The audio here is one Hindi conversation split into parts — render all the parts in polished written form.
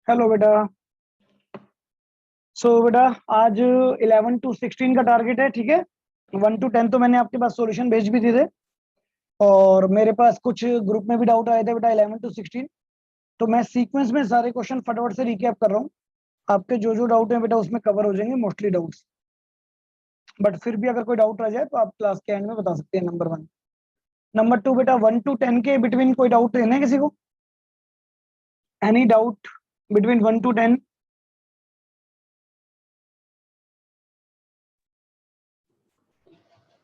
हेलो बेटा। बेटा, आज 11 to 16 का टारगेट है, ठीक है। 1 to 10 तो मैंने आपके पास सॉल्यूशन भेज भी दिए थे, और मेरे पास कुछ ग्रुप में भी डाउट आए थे बेटा 11 to 16। तो मैं सीक्वेंस में सारे क्वेश्चन फटाफट से रिकैप कर रहा हूँ। आपके जो जो डाउट है बेटा उसमें कवर हो जाएंगे मोस्टली डाउट्स, बट फिर भी अगर कोई डाउट रह जाए तो आप क्लास के एंड में बता सकते हैं। नंबर 1। नंबर 2 बेटा, 1 to 10 के बिटवीन कोई डाउट है किसी को? Any doubt between 1 to 10?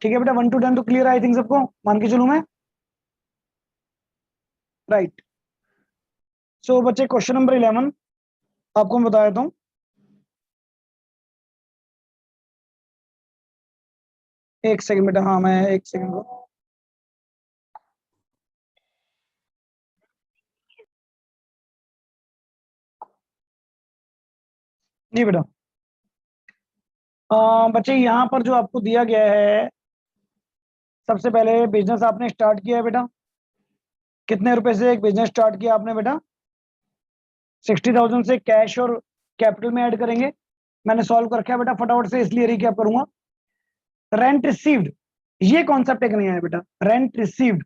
ठीक है बेटा, 1 to 10 तो क्लियर आई थिंक सबको, मान के चलूं मैं, राइट। बच्चे, क्वेश्चन नंबर 11 आपको मैं बता देता हूँ। एक सेकंड बेटा, हाँ मैं एक सेकंड को। जी बेटा। बच्चे, यहाँ पर जो आपको दिया गया है, सबसे पहले बिजनेस आपने स्टार्ट किया है बेटा। कितने रुपए से एक बिजनेस स्टार्ट किया आपने बेटा? 60,000 से कैश और कैपिटल में ऐड करेंगे। मैंने सॉल्व कर रखा है बेटा फटाफट से, इसलिए रिकैप करूंगा। रेंट रिसीव्ड, ये कॉन्सेप्ट एक नहीं है बेटा। रेंट रिसीव्ड,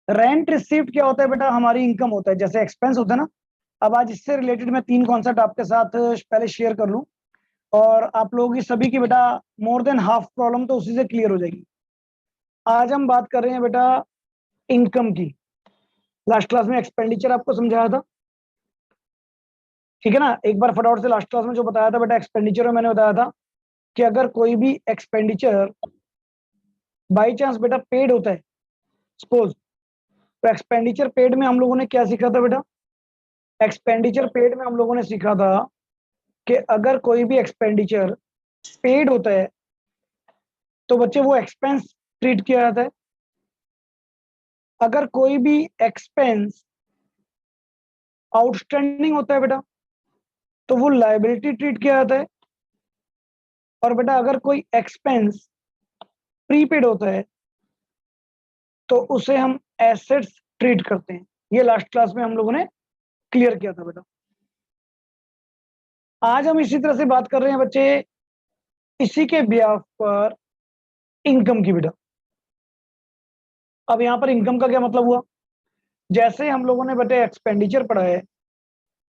रेंट रिसीव्ड क्या होता है बेटा? हमारी इनकम होता है, जैसे एक्सपेंस होता है ना। अब आज इससे रिलेटेड मैं 3 कॉन्सेप्ट आपके साथ पहले शेयर कर लूं, और आप लोगों की सभी की बेटा मोर देन हाफ प्रॉब्लम तो उसी से क्लियर हो जाएगी। आज हम बात कर रहे हैं बेटा इनकम की। लास्ट क्लास में एक्सपेंडिचर आपको समझाया था, ठीक है ना। एक बार फटाफट से लास्ट क्लास में जो बताया था बेटा एक्सपेंडिचर में, मैंने बताया था कि अगर कोई भी एक्सपेंडिचर बाई चांस बेटा पेड होता है, सपोज, तो एक्सपेंडिचर पेड में हम लोगों ने क्या सीखा था बेटा? एक्सपेंडिचर पेड में हम लोगों ने सीखा था कि अगर कोई भी एक्सपेंडिचर पेड होता है तो बच्चे वो एक्सपेंस ट्रीट किया जाता है। अगर कोई भी एक्सपेंस आउटस्टैंडिंग होता है बेटा तो वो लायबिलिटी ट्रीट किया जाता है। और बेटा अगर कोई एक्सपेंस प्रीपेड होता है तो उसे हम एसेट्स ट्रीट करते हैं। ये लास्ट क्लास में हम लोगों ने क्लियर किया था बेटा। आज हम इसी तरह से बात कर रहे हैं बच्चे इसी के ब्याह पर इनकम की बेटा। अब यहाँ पर इनकम का क्या मतलब हुआ? जैसे हम लोगों ने बेटे एक्सपेंडिचर पढ़ा है,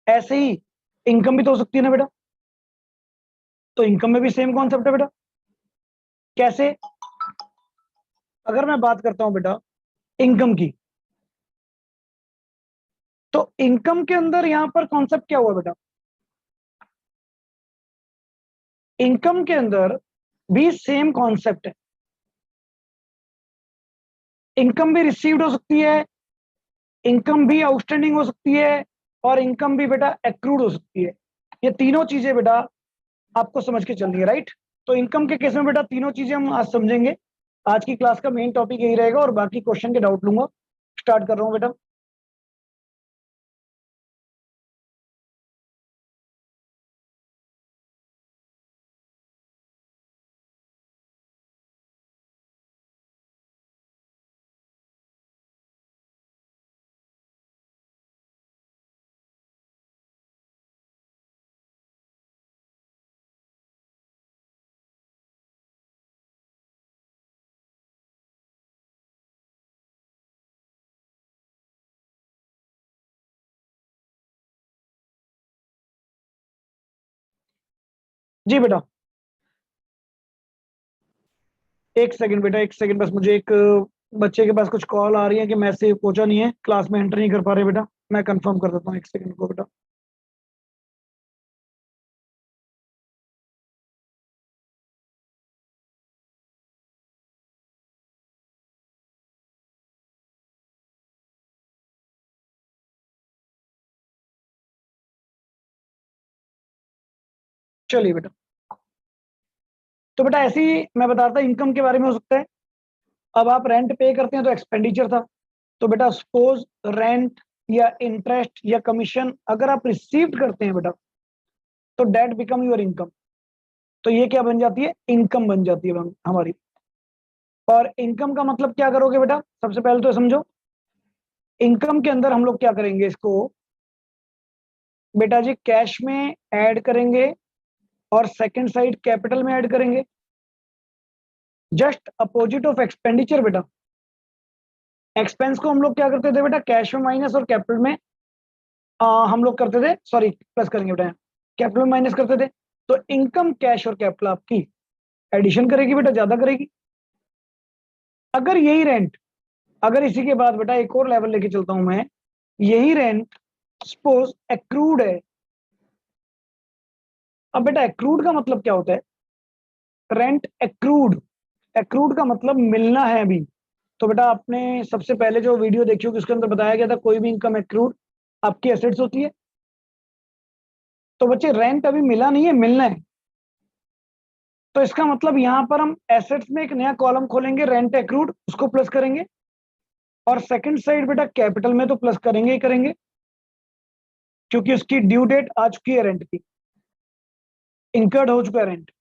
ऐसे ही इनकम भी तो हो सकती है ना बेटा। तो इनकम में भी सेम कॉन्सेप्ट है बेटा। कैसे? अगर मैं बात करता हूं बेटा इनकम की, तो इनकम के अंदर यहां पर कॉन्सेप्ट क्या हुआ बेटा? इनकम के अंदर भी सेम कॉन्सेप्ट है। इनकम भी रिसीव्ड हो सकती है, इनकम भी आउटस्टैंडिंग हो सकती है, और इनकम भी बेटा एक्रूड हो सकती है। ये तीनों चीजें बेटा आपको समझ के चलनी है, राइट। तो इनकम के केस में बेटा तीनों चीजें हम आज समझेंगे। आज की क्लास का मेन टॉपिक यही रहेगा, और बाकी क्वेश्चन के डाउट लूंगा। स्टार्ट कर रहा हूं बेटा। जी बेटा, एक सेकंड बेटा, एक सेकंड बस। मुझे एक बच्चे के पास कुछ कॉल आ रही है कि मैसेज पहुंचा नहीं है, क्लास में एंटर नहीं कर पा रहे बेटा। मैं कंफर्म कर देता हूँ, एक सेकंड को बेटा। चलिए बेटा, तो बेटा ऐसे ही मैं बता रहा था इनकम के बारे में हो सकता है। अब आप रेंट पे करते हैं तो एक्सपेंडिचर था। तो बेटा सपोज रेंट या इंटरेस्ट या कमीशन अगर आप रिसीव करते हैं बेटा, तो डेट बिकम योर इनकम। तो ये क्या बन जाती है? इनकम बन जाती है हमारी। और इनकम का मतलब क्या करोगे बेटा? सबसे पहले तो समझो, इनकम के अंदर हम लोग क्या करेंगे, इसको बेटा जी कैश में ऐड करेंगे और सेकंड साइड कैपिटल में ऐड करेंगे, जस्ट अपोजिट ऑफ एक्सपेंडिचर बेटा। एक्सपेंस को हम लोग क्या करते थे बेटा, कैश में माइनस और कैपिटल में हम लोग करते थे, सॉरी प्लस करेंगे बेटा, कैपिटल में माइनस करते थे। तो इनकम कैश और कैपिटल आपकी एडिशन करेगी बेटा, ज्यादा करेगी। अगर यही रेंट, अगर इसी के बाद बेटा एक और लेवल लेके चलता हूं मैं, यही रेंट सपोज एक्रूड है। अब बेटा एक्रूड का मतलब क्या होता है, रेंट एक्रूड, एक्रूड का मतलब मिलना है अभी। तो बेटा आपने सबसे पहले जो वीडियो देखी होगी उसके अंदर बताया गया था कोई भी इनकम एक्रूड आपकी एसेट्स होती है। तो बच्चे रेंट अभी मिला नहीं है, मिलना है। तो इसका मतलब यहां पर हम एसेट्स में एक नया कॉलम खोलेंगे, रेंट एक्रूड, उसको प्लस करेंगे। और सेकंड साइड बेटा कैपिटल में तो प्लस करेंगे ही करेंगे, क्योंकि उसकी ड्यू डेट आ चुकी है रेंट की, इंकर्ड हो चुका है रेंट।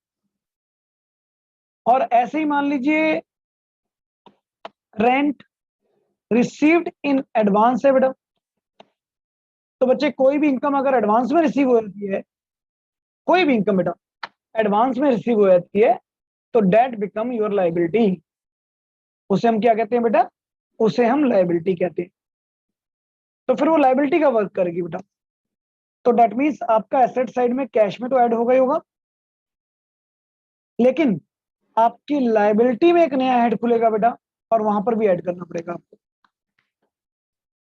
और ऐसे ही मान लीजिए रेंट रिसीव्ड इन एडवांस है बेटा। तो बच्चे कोई भी इनकम अगर एडवांस में रिसीव हो जाती है, कोई भी इनकम बेटा एडवांस में रिसीव हो जाती है, तो डेट बिकम योर लाइबिलिटी। उसे हम क्या कहते हैं बेटा, उसे हम लाइबिलिटी कहते हैं। तो फिर वो लाइबिलिटी का वर्क करेगी बेटा। तो डेट मीन्स आपका एसेट साइड में कैश में तो ऐड होगा ही होगा, लेकिन आपकी लाइबिलिटी में एक नया हेड खुलेगा बेटा, और वहां पर भी ऐड करना पड़ेगा आपको।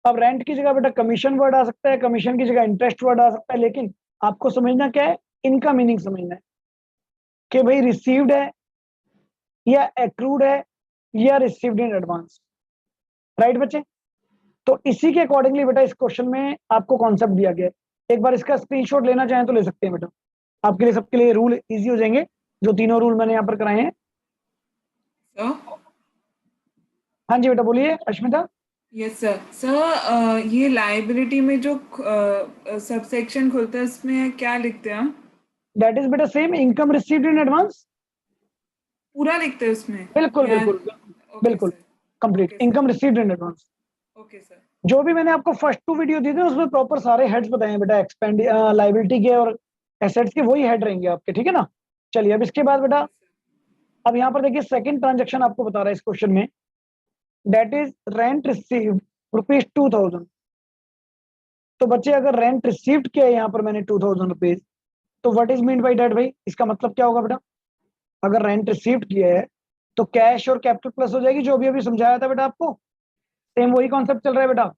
अब रेंट की जगह बेटा कमीशन वर्ड आ सकता है, कमीशन की जगह इंटरेस्ट वर्ड आ सकता है, लेकिन आपको समझना क्या है, इनका मीनिंग समझना है कि भाई रिसीव्ड है या एक्रूड है या रिसीव्ड इन एडवांस। राइट बच्चे, तो इसी के अकॉर्डिंगली बेटा इस क्वेश्चन में आपको कॉन्सेप्ट दिया गया है। एक बार इसका स्क्रीनशॉट लेना चाहें तो ले सकते हैं बेटा, आपके लिए सबके लिए रूल इजी हो जाएंगे, जो तीनों रूल मैंने यहाँ पर कराए हैं। सर। हाँ जी बेटा बोलिए अश्मिता। Yes sir. सर ये लाइबिलिटी में जो सबसेक्शन खुलता है उसमें क्या लिखते हैं हम? दैट इज बेटा same, income received in advance. पूरा लिखते हैं उसमें बिल्कुल या? बिल्कुल बिल्कुल ओके बिल्कुल, sir. Complete okay sir. Income received in advance. Okay sir. जो भी मैंने आपको फर्स्ट 2 वीडियो दी थी उसमें प्रॉपर सारे हेड्स बताए हैं बेटा, एक्सपेंड लाइबिलिटी के और एसेट्स के, वही हेड रहेंगे आपके, ठीक है ना। चलिए अब इसके बाद बेटा, ओके सर। अब यहाँ पर देखिए सेकंड ट्रांजेक्शन आपको बता रहा है इस क्वेश्चन में, दैट इज रेंट रिसीव्ड ₹2000। तो बच्चे अगर रेंट रिसीव्ड किया है यहाँ पर मैंने ₹2000, तो what is mean by that भाई, इसका मतलब क्या होगा बेटा, अगर रेंट रिसीव्ड किया है तो कैश और कैपिटल प्लस हो जाएगी, जो अभी अभी समझाया था बेटा आपको, सेम वही कॉन्सेप्ट चल रहा है बेटा।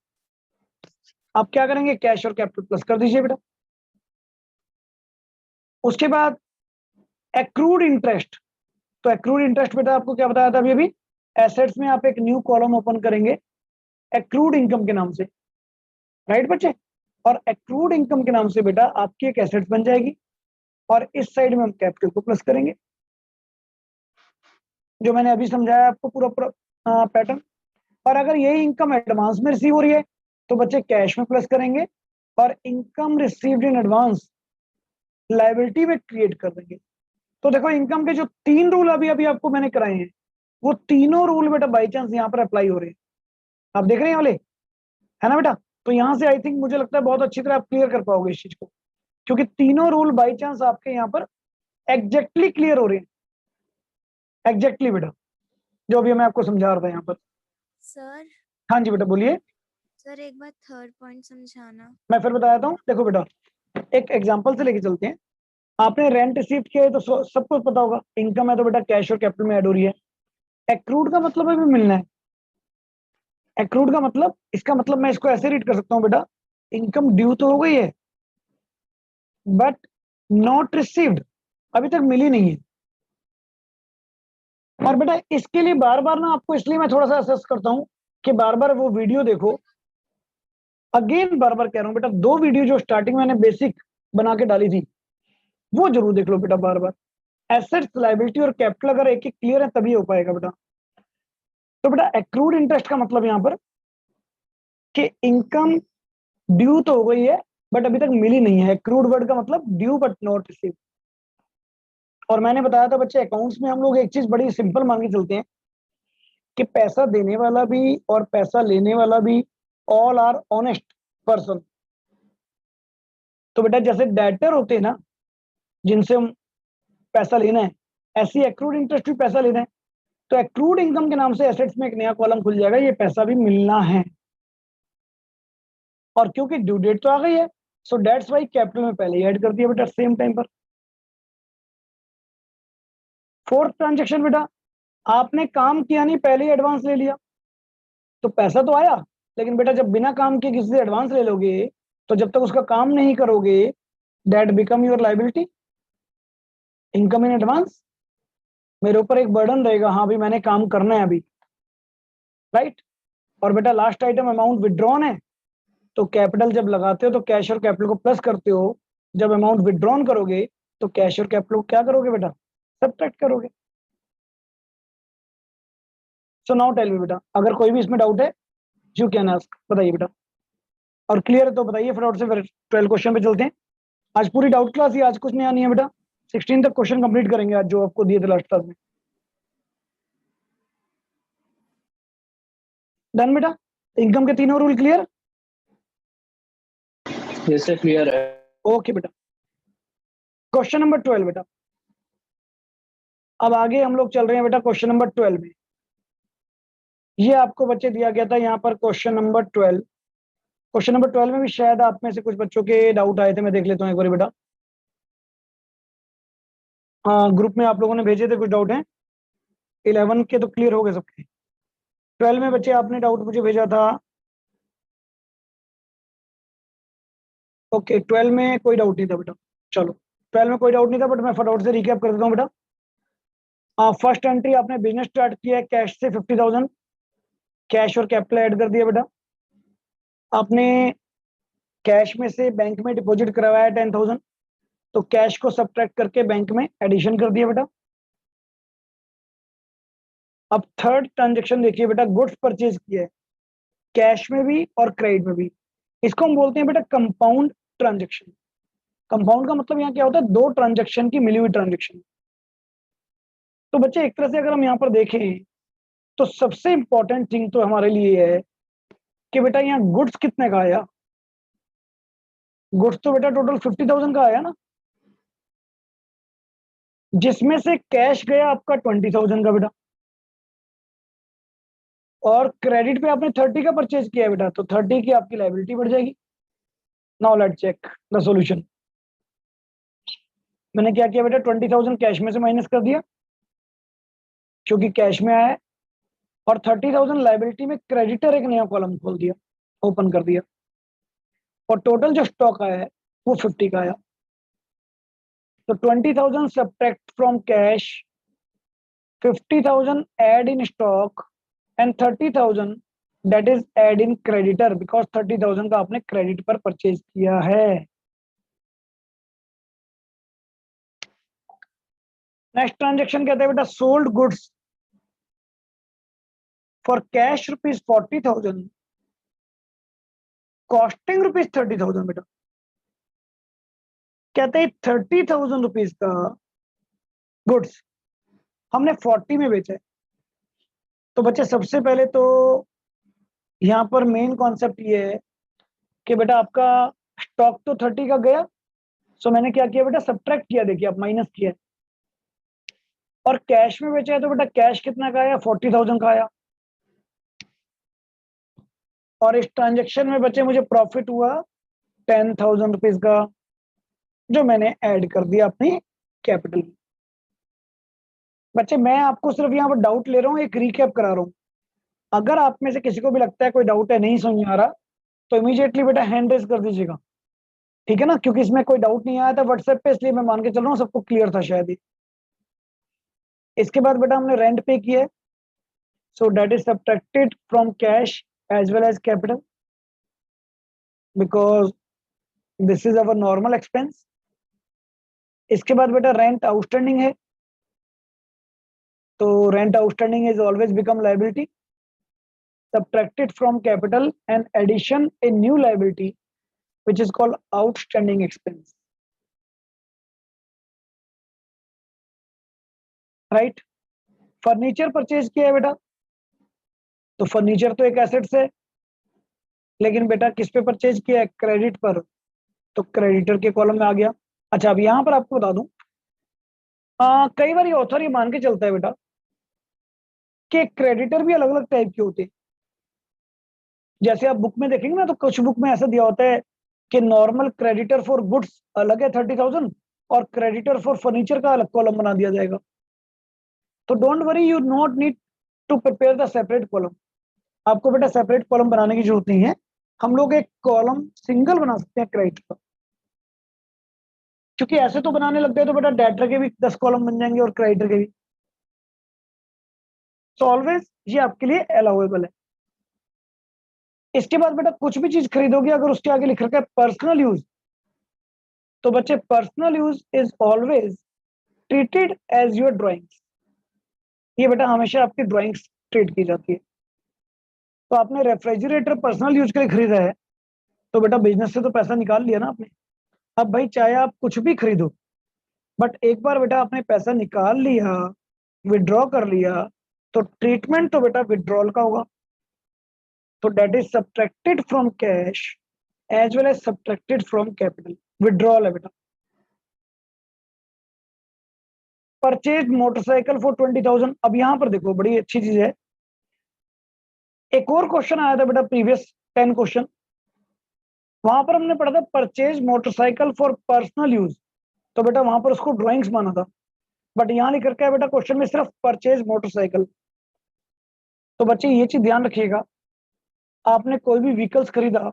आप क्या करेंगे, कैश और कैपिटल प्लस कर दीजिए बेटा। उसके बाद एक्रूड इंटरेस्ट, तो एक्रूड इंटरेस्ट बेटा आपको क्या बताया था अभी अभी, एसेट्स में आप एक न्यू कॉलम ओपन करेंगे एक्रूड इनकम के नाम से। राइट बच्चे, और एक्रूड इनकम के नाम से बेटा आपकी एक एसेट्स बन जाएगी, और इस साइड में हम कैपिटल को प्लस करेंगे, जो मैंने अभी समझाया आपको पूरा पूरा पैटर्न। और अगर यही इनकम एडवांस में रिसीव हो रही है तो बच्चे कैश में प्लस करेंगे, और income received in advance liability में क्रिएट कर देंगे। तो देखो इनकम के जो 3 रूल अभी अभी आपको मैंने कराए हैं, वो तीनों रूल बेटा बाई चांस यहाँ पर अप्लाई हो रहे हैं, आप देख रहे हैं वाले, है ना बेटा। तो यहाँ से आई थिंक मुझे लगता है बहुत अच्छी तरह आप क्लियर कर पाओगे इस चीज को, क्योंकि तीनों रूल बाई चांस आपके यहाँ पर एग्जैक्टली क्लियर हो रहे हैं, एग्जैक्टली बेटा, जो अभी मैं आपको समझा रहा था यहाँ पर। सर। हाँ जी बेटा बोलिए। सर एक बार थर्ड पॉइंट समझाना। मैं फिर बताया हूँ, देखो बेटा एक एग्जांपल से लेके चलते हैं। आपने रेंट रिसीव किया है तो सबको पता होगा, इनकम है तो बेटा कैश और कैपिटल में ऐड हो रही है। एक्रूड का मतलब अभी मिलना है, एक्रूड का मतलब, इसका मतलब मैं इसको ऐसे रीड कर सकता हूँ बेटा, इनकम ड्यू तो हो गई है बट नॉट रिसीव्ड, अभी तक मिली नहीं है। और बेटा इसके लिए बार बार ना आपको, इसलिए मैं थोड़ा सा असेस करता हूँ कि बार बार वो वीडियो देखो। अगेन बार बार कह रहा हूँ बेटा, 2 वीडियो जो स्टार्टिंग मैंने बेसिक बना के डाली थी वो जरूर देख लो बेटा बार बार। एसेट्स लाइबिलिटी और कैपिटल अगर एक एक क्लियर है तभी हो पाएगा बेटा। तो बेटा एक्रूड इंटरेस्ट का मतलब यहाँ पर कि इनकम ड्यू तो हो गई है बट अभी तक मिली नहीं है। एक्रूड वर्ड का मतलब ड्यू बट नॉट रिसीव। और मैंने बताया था बच्चे अकाउंट्स में हम लोग एक चीज बड़ी सिंपल मान के चलते हैं कि पैसा देने वाला भी और पैसा लेने वाला भी ऑल आर ऑनेस्ट पर्सन। तो बेटा जैसे डेटर होते हैं ना जिनसे हम पैसा लेना है, ऐसी एक्रूड इंटरेस्ट भी पैसा लेना है, तो एक्रूड इनकम के नाम से एसेट्स में एक नया कॉलम खुल जाएगा, ये पैसा भी मिलना है। और क्योंकि ड्यू डेट तो आ गई है, सो दैट्स वाई कैपिटल में पहले ही ऐड कर दिया बेटा सेम टाइम पर। फोर्थ ट्रांजेक्शन बेटा, आपने काम किया नहीं, पहले ही एडवांस ले लिया, तो पैसा तो आया, लेकिन बेटा जब बिना काम किए किसी से एडवांस ले लोगे तो जब तक उसका काम नहीं करोगे, that become your liability, income in advance. मेरे ऊपर एक बर्डन रहेगा, हाँ भाई मैंने काम करना है अभी, राइट। और बेटा लास्ट आइटम अमाउंट विड्रॉन है, तो कैपिटल जब लगाते हो तो कैश और कैपिटल को प्लस करते हो, जब अमाउंट विड्रॉन करोगे तो कैश और कैपिटल को क्या करोगे बेटा, सब्ट्रैक्ट करोगे। सो नाउ टेल मी बेटा, अगर कोई भी इसमें डाउट है यू कैन आस्क, बताइए बेटा। और क्लियर है तो बताइए फटाफट से, फिर 12 क्वेश्चन पे चलते हैं। आज पूरी डाउट क्लास ही, आज कुछ नया नहीं है बेटा, 16 तक क्वेश्चन कंप्लीट करेंगे आज जो आपको दिए थे लास्ट क्लास में। डन बेटा, इनकम के तीनों rule clear? Yes sir clear है। ओके बेटा, क्वेश्चन नंबर 12 बेटा। अब आगे हम लोग चल रहे हैं बेटा क्वेश्चन नंबर 12 में। ये आपको बच्चे दिया गया था यहाँ पर क्वेश्चन नंबर 12। क्वेश्चन नंबर 12 में भी शायद आप में से कुछ बच्चों के डाउट आए थे, मैं देख लेता हूँ एक बार बेटा। हाँ ग्रुप में आप लोगों ने भेजे थे कुछ डाउट हैं, 11 के तो क्लियर हो गए सबके, 12 में बच्चे आपने डाउट मुझे भेजा था। ओके 12 में कोई डाउट नहीं था बेटा, चलो 12 में कोई डाउट नहीं था, बट मैं फटाफट से रिकैप कर देता हूँ बेटा। फर्स्ट एंट्री आपने बिजनेस स्टार्ट किया है कैश से 50,000, कैश और कैपिटल ऐड कर दिया बेटा। आपने कैश में से बैंक में डिपॉजिट करवाया 10,000, तो कैश को सब्ट्रैक्ट करके बैंक में एडिशन कर दिया बेटा। अब थर्ड ट्रांजेक्शन देखिए बेटा, गुड्स परचेज किया है कैश में भी और क्रेडिट में भी, इसको हम बोलते हैं बेटा कंपाउंड ट्रांजेक्शन। कंपाउंड का मतलब यहाँ क्या होता है, दो ट्रांजेक्शन की मिली हुई ट्रांजेक्शन। तो बच्चे एक तरह से अगर हम यहाँ पर देखें तो सबसे इंपॉर्टेंट थिंग तो हमारे लिए है कि बेटा यहाँ गुड्स कितने का आया। गुड्स तो बेटा टोटल 50,000 का आया ना, जिसमें से कैश गया आपका 20,000 का बेटा, और क्रेडिट पे आपने 30 का परचेज किया है बेटा, तो 30 की आपकी लायबिलिटी बढ़ जाएगी। Now let's check the solution. मैंने क्या किया बेटा, 20,000 कैश में से माइनस कर दिया क्योंकि कैश में आया है, और 30,000 लायबिलिटी में क्रेडिटर एक नया कॉलम खोल दिया, ओपन कर दिया, और टोटल जो स्टॉक आया है वो 50 का आया। तो 20,000 subtract from cash, 50,000 add in stock and 30,000 that is add in creditor, because 30,000 का आपने क्रेडिट पर परचेज किया है। नेक्स्ट ट्रांजेक्शन कहते हैं बेटा sold goods for cash ₹40,000 costing ₹30,000 बेटा। कहते हैं 30,000 रुपीज का गुड्स हमने 40 में बेचा है। तो बच्चे सबसे पहले तो यहाँ पर मेन कॉन्सेप्ट ये है कि बेटा आपका स्टॉक तो 30 का गया, सो मैंने क्या किया बेटा, सब्ट्रैक्ट किया, देखिए आप माइनस किया, और कैश में बेचा है तो बेटा कैश कितना का आया, 40,000 का आया। और इस ट्रांजेक्शन में बच्चे मुझे प्रॉफिट हुआ 10,000 रुपीज का, जो मैंने ऐड कर दिया अपनी कैपिटल में। बच्चे मैं आपको सिर्फ यहाँ पर डाउट ले रहा हूँ, एक रिकैप करा रहा हूँ। अगर आप में से किसी को भी लगता है कोई डाउट है, नहीं समझ में आ रहा, तो इमीडिएटली बेटा हैंड रेज कर दीजिएगा, ठीक है ना, क्योंकि इसमें कोई डाउट नहीं आया था व्हाट्सएप पे, इसलिए मैं मान के चल रहा हूँ सबको क्लियर था शायद ही। इसके बाद बेटा हमने रेंट पे किया है, so that is subtracted from cash as well as capital, because this is our normal expense. इसके बाद बेटा रेंट आउटस्टैंडिंग है, तो rent outstanding is always become liability, subtracted from capital and addition a new liability which is called outstanding expense, right? Furniture purchase किया है बेटा, तो फर्नीचर तो एक एसेट्स है, लेकिन बेटा किस पे परचेज किया है, क्रेडिट पर, तो क्रेडिटर के कॉलम में आ गया। अच्छा, अब यहाँ पर आपको बता दूं, कई बार ये ऑथर ये मान के चलता है बेटा कि क्रेडिटर भी अलग अलग टाइप के होते हैं। जैसे आप बुक में देखेंगे ना, तो कुछ बुक में ऐसा दिया होता है कि नॉर्मल क्रेडिटर फॉर गुड्स अलग है 30,000, और क्रेडिटर फॉर फर्नीचर का अलग कॉलम बना दिया जाएगा। तो don't worry, you not need to prepare the separate column. आपको बेटा सेपरेट कॉलम बनाने की जरूरत नहीं है, हम लोग एक कॉलम सिंगल बना सकते हैं क्रेडिट का। क्योंकि ऐसे तो बनाने लग गए तो बेटा डेटर के भी 10 कॉलम बन जाएंगे और क्रेडिटर के भी। तो ऑलवेज ये आपके लिए अलाउेबल है। इसके बाद बेटा कुछ भी चीज खरीदोगे अगर उसके आगे लिख रखा है पर्सनल यूज, तो बच्चे personal use is always treated as your drawings. ये बेटा हमेशा आपकी ड्राइंग्स ट्रीट की जाती है। तो आपने रेफ्रिजरेटर पर्सनल यूज के लिए खरीदा है, तो बेटा बिजनेस से तो पैसा निकाल लिया ना आपने। अब भाई चाहे आप कुछ भी खरीदो, बट एक बार बेटा आपने पैसा निकाल लिया, विड्रॉ कर लिया, तो ट्रीटमेंट तो बेटा विड्रॉल का होगा। तो that is subtracted from cash as well as subtracted from capital. Withdrawal है बेटा। Purchase motorcycle for 20,000। अब यहां पर देखो बड़ी अच्छी चीज है, एक और क्वेश्चन आया था बेटा प्रीवियस 10 क्वेश्चन, वहां पर हमने पढ़ा था purchase motorcycle for personal use, तो बेटा वहां पर उसको ड्राइंग्स माना था। बट यहाँ लिख रखा है बेटा क्वेश्चन में सिर्फ परचेज मोटरसाइकिल। तो बच्चे ये चीज ध्यान रखिएगा, आपने कोई भी व्हीकल्स खरीदा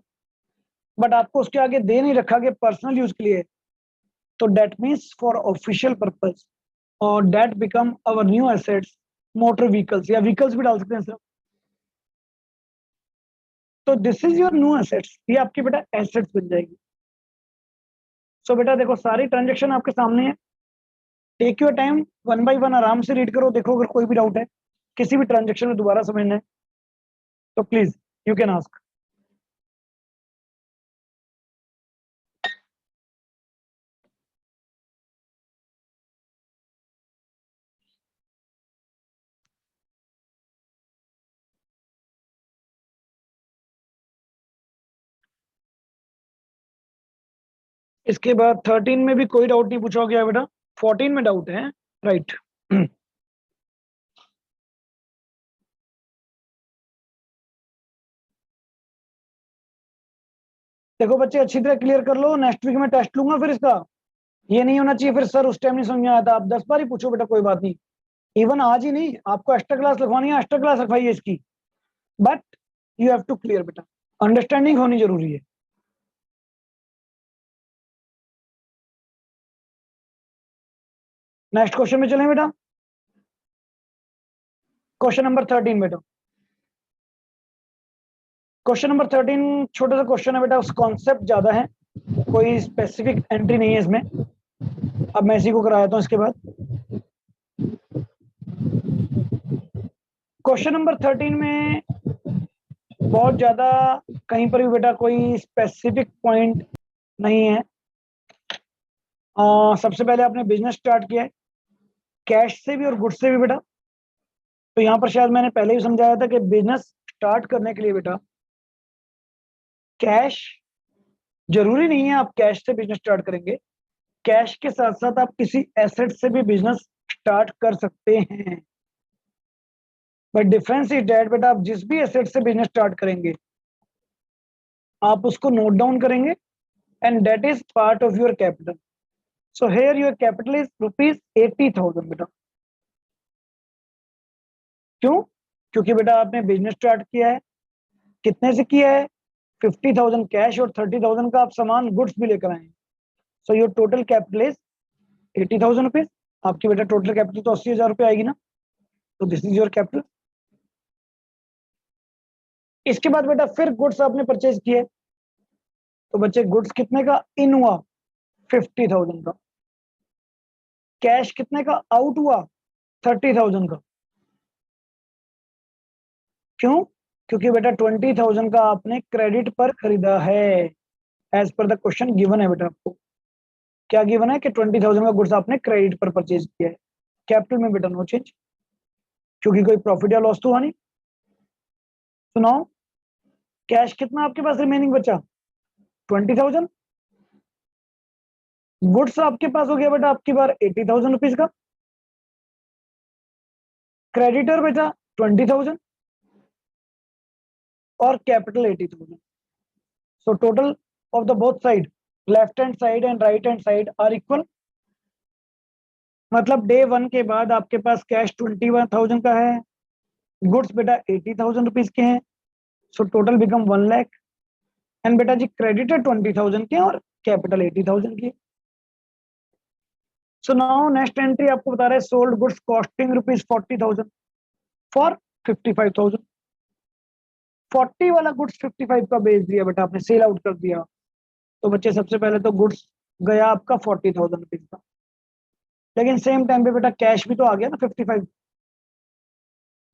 बट आपको उसके आगे दे नहीं रखा कि पर्सनल यूज के लिए, तो that means for official purpose, और that become our new assets motor vehicles, या व्हीकल्स भी डाल सकते हैं सर। तो this is your new assets, ये आपकी बेटा एसेट्स बन जाएगी। सो बेटा देखो सारी ट्रांजेक्शन आपके सामने है, take your time, one by one आराम से रीड करो, देखो अगर कोई भी डाउट है किसी भी ट्रांजेक्शन में दोबारा समझना है तो प्लीज यू कैन आस्क। इसके बाद 13 में भी कोई डाउट नहीं पूछा गया बेटा, 14 में डाउट है, राइट। देखो बच्चे अच्छी तरह क्लियर कर लो, नेक्स्ट वीक में टेस्ट लूंगा फिर इसका। ये नहीं होना चाहिए फिर सर उस टाइम नहीं समझ में आया था, आप 10 बार ही पूछो बेटा, कोई बात नहीं। इवन आज ही नहीं, आपको एक्स्ट्रा क्लास लगवानी है, एक्स्ट्रा क्लास रखवाइए इसकी, but you have to clear बेटा, अंडरस्टैंडिंग होनी जरूरी है। नेक्स्ट क्वेश्चन में चलें बेटा, क्वेश्चन नंबर 13 बेटा। क्वेश्चन नंबर 13 छोटा सा क्वेश्चन है बेटा, उस कॉन्सेप्ट ज्यादा है, कोई स्पेसिफिक एंट्री नहीं है इसमें। अब मैं इसी को कराता हूं इसके बाद। क्वेश्चन नंबर 13 में बहुत ज्यादा कहीं पर भी बेटा कोई स्पेसिफिक पॉइंट नहीं है। सबसे पहले आपने बिजनेस स्टार्ट किया है कैश से भी और गुड्स से भी बेटा। तो यहाँ पर शायद मैंने पहले ही समझाया था कि बिजनेस स्टार्ट करने के लिए बेटा कैश जरूरी नहीं है आप कैश से बिजनेस स्टार्ट करेंगे, कैश के साथ साथ आप किसी एसेट से भी बिजनेस स्टार्ट कर सकते हैं। बट डिफरेंस इज डेट बेटा, आप जिस भी एसेट से बिजनेस स्टार्ट करेंगे आप उसको नोट डाउन करेंगे and that is part of your capital. So here your capital is ₹80,000 बेटा। क्यों? क्योंकि बेटा आपने बिजनेस स्टार्ट किया है, कितने से किया है? 50,000 कैश और 30,000 का आप सामान गुड्स भी लेकर आए। So your total capital is 80,000 rupees. आपकी बेटा टोटल कैपिटल तो 80,000 रुपये आएगी ना, तो दिस इज योर कैपिटल। इसके बाद बेटा फिर गुड्स आपने परचेज किए, तो बच्चे गुड्स कितने का इन हुआ? 50,000 का। कैश कितने का आउट हुआ? 30,000 का। क्यों? क्योंकि बेटा 20,000 का आपने क्रेडिट पर खरीदा है, as per the question given है बेटा। आपको क्या गिवन है कि 20,000 का गुड्स आपने क्रेडिट पर परचेज किया है। कैपिटल में बेटा नो चेंज, क्योंकि कोई प्रॉफिट या लॉस तो हुआ नहीं। सुनाओ कैश कितना आपके पास रिमेनिंग बचा? 20,000। गुड्स आपके पास हो गया बेटा आपकी बार 80,000 रुपीज का, क्रेडिटर बेटा 20,000 और capital 80,000। So total of the both side, left hand side and right hand side are equal. मतलब डे 1 के बाद आपके पास कैश 21,000 का है, गुड्स बेटा 80,000 रुपीज के हैं, so total become 1 lakh. And बेटा जी क्रेडिटर 20,000 के और कैपिटल 80,000 की। सो नाउ नेक्स्ट एंट्री आपको बता रहा है sold goods costing rupees 40,000 for 55,000। 40 वाला गुड्स 55 का बेच दिया बेटा आपने, सेल आउट कर दिया। तो बच्चे सबसे पहले तो गुड्स गया आपका 40,000 रुपीज का, लेकिन सेम टाइम पे बेटा कैश भी तो आ गया ना 55।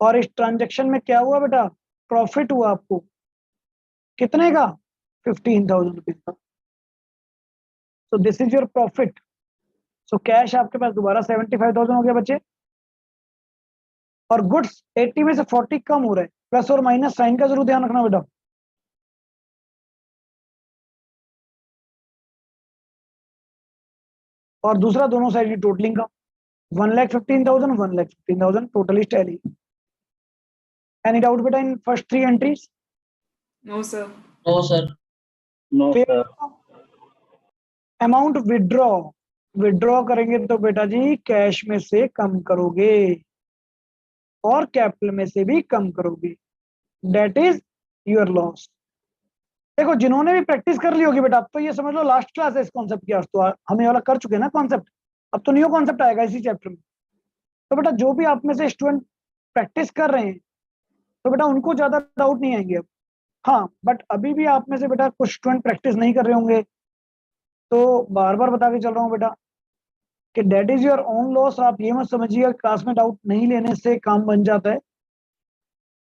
और इस ट्रांजेक्शन में क्या हुआ बेटा, प्रॉफिट हुआ आपको कितने का, 15,000 रुपीज का। So this is your profit. So cash आपके पास दोबारा 75,000 हो गया बच्चे, और गुड्स 80 में से 40 कम हो रहा है, प्लस और माइनस साइन का जरूर ध्यान रखना बेटा। और दूसरा दोनों साइड की टोटलिंग का 1,15,000 1,15,000 टोटली टैली। एनी डाउट बेटा in first 3 entries? No sir. No sir. No sir. Amount withdraw, withdraw करेंगे तो बेटा जी कैश में से कम करोगे और कैपिटल में से भी कम करोगे, डेट इज योर लॉस। देखो जिन्होंने भी प्रैक्टिस कर ली होगी बेटा, अब तो ये समझ लो लास्ट क्लास है इस कॉन्सेप्ट की, आज तो हम ये वाला कर चुके हैं ना कॉन्सेप्ट, अब तो न्यू कॉन्सेप्ट आएगा इसी चैप्टर में। तो बेटा जो भी आप में से स्टूडेंट प्रैक्टिस कर रहे हैं तो बेटा उनको ज्यादा डाउट नहीं आएंगे अब। हाँ बट अभी भी आप में से बेटा कुछ स्टूडेंट प्रैक्टिस नहीं कर रहे होंगे, तो बार बार बता के चल रहा हूँ बेटा कि that is your own loss. आप ये मत समझिए क्लास में डाउट नहीं लेने से काम बन जाता है।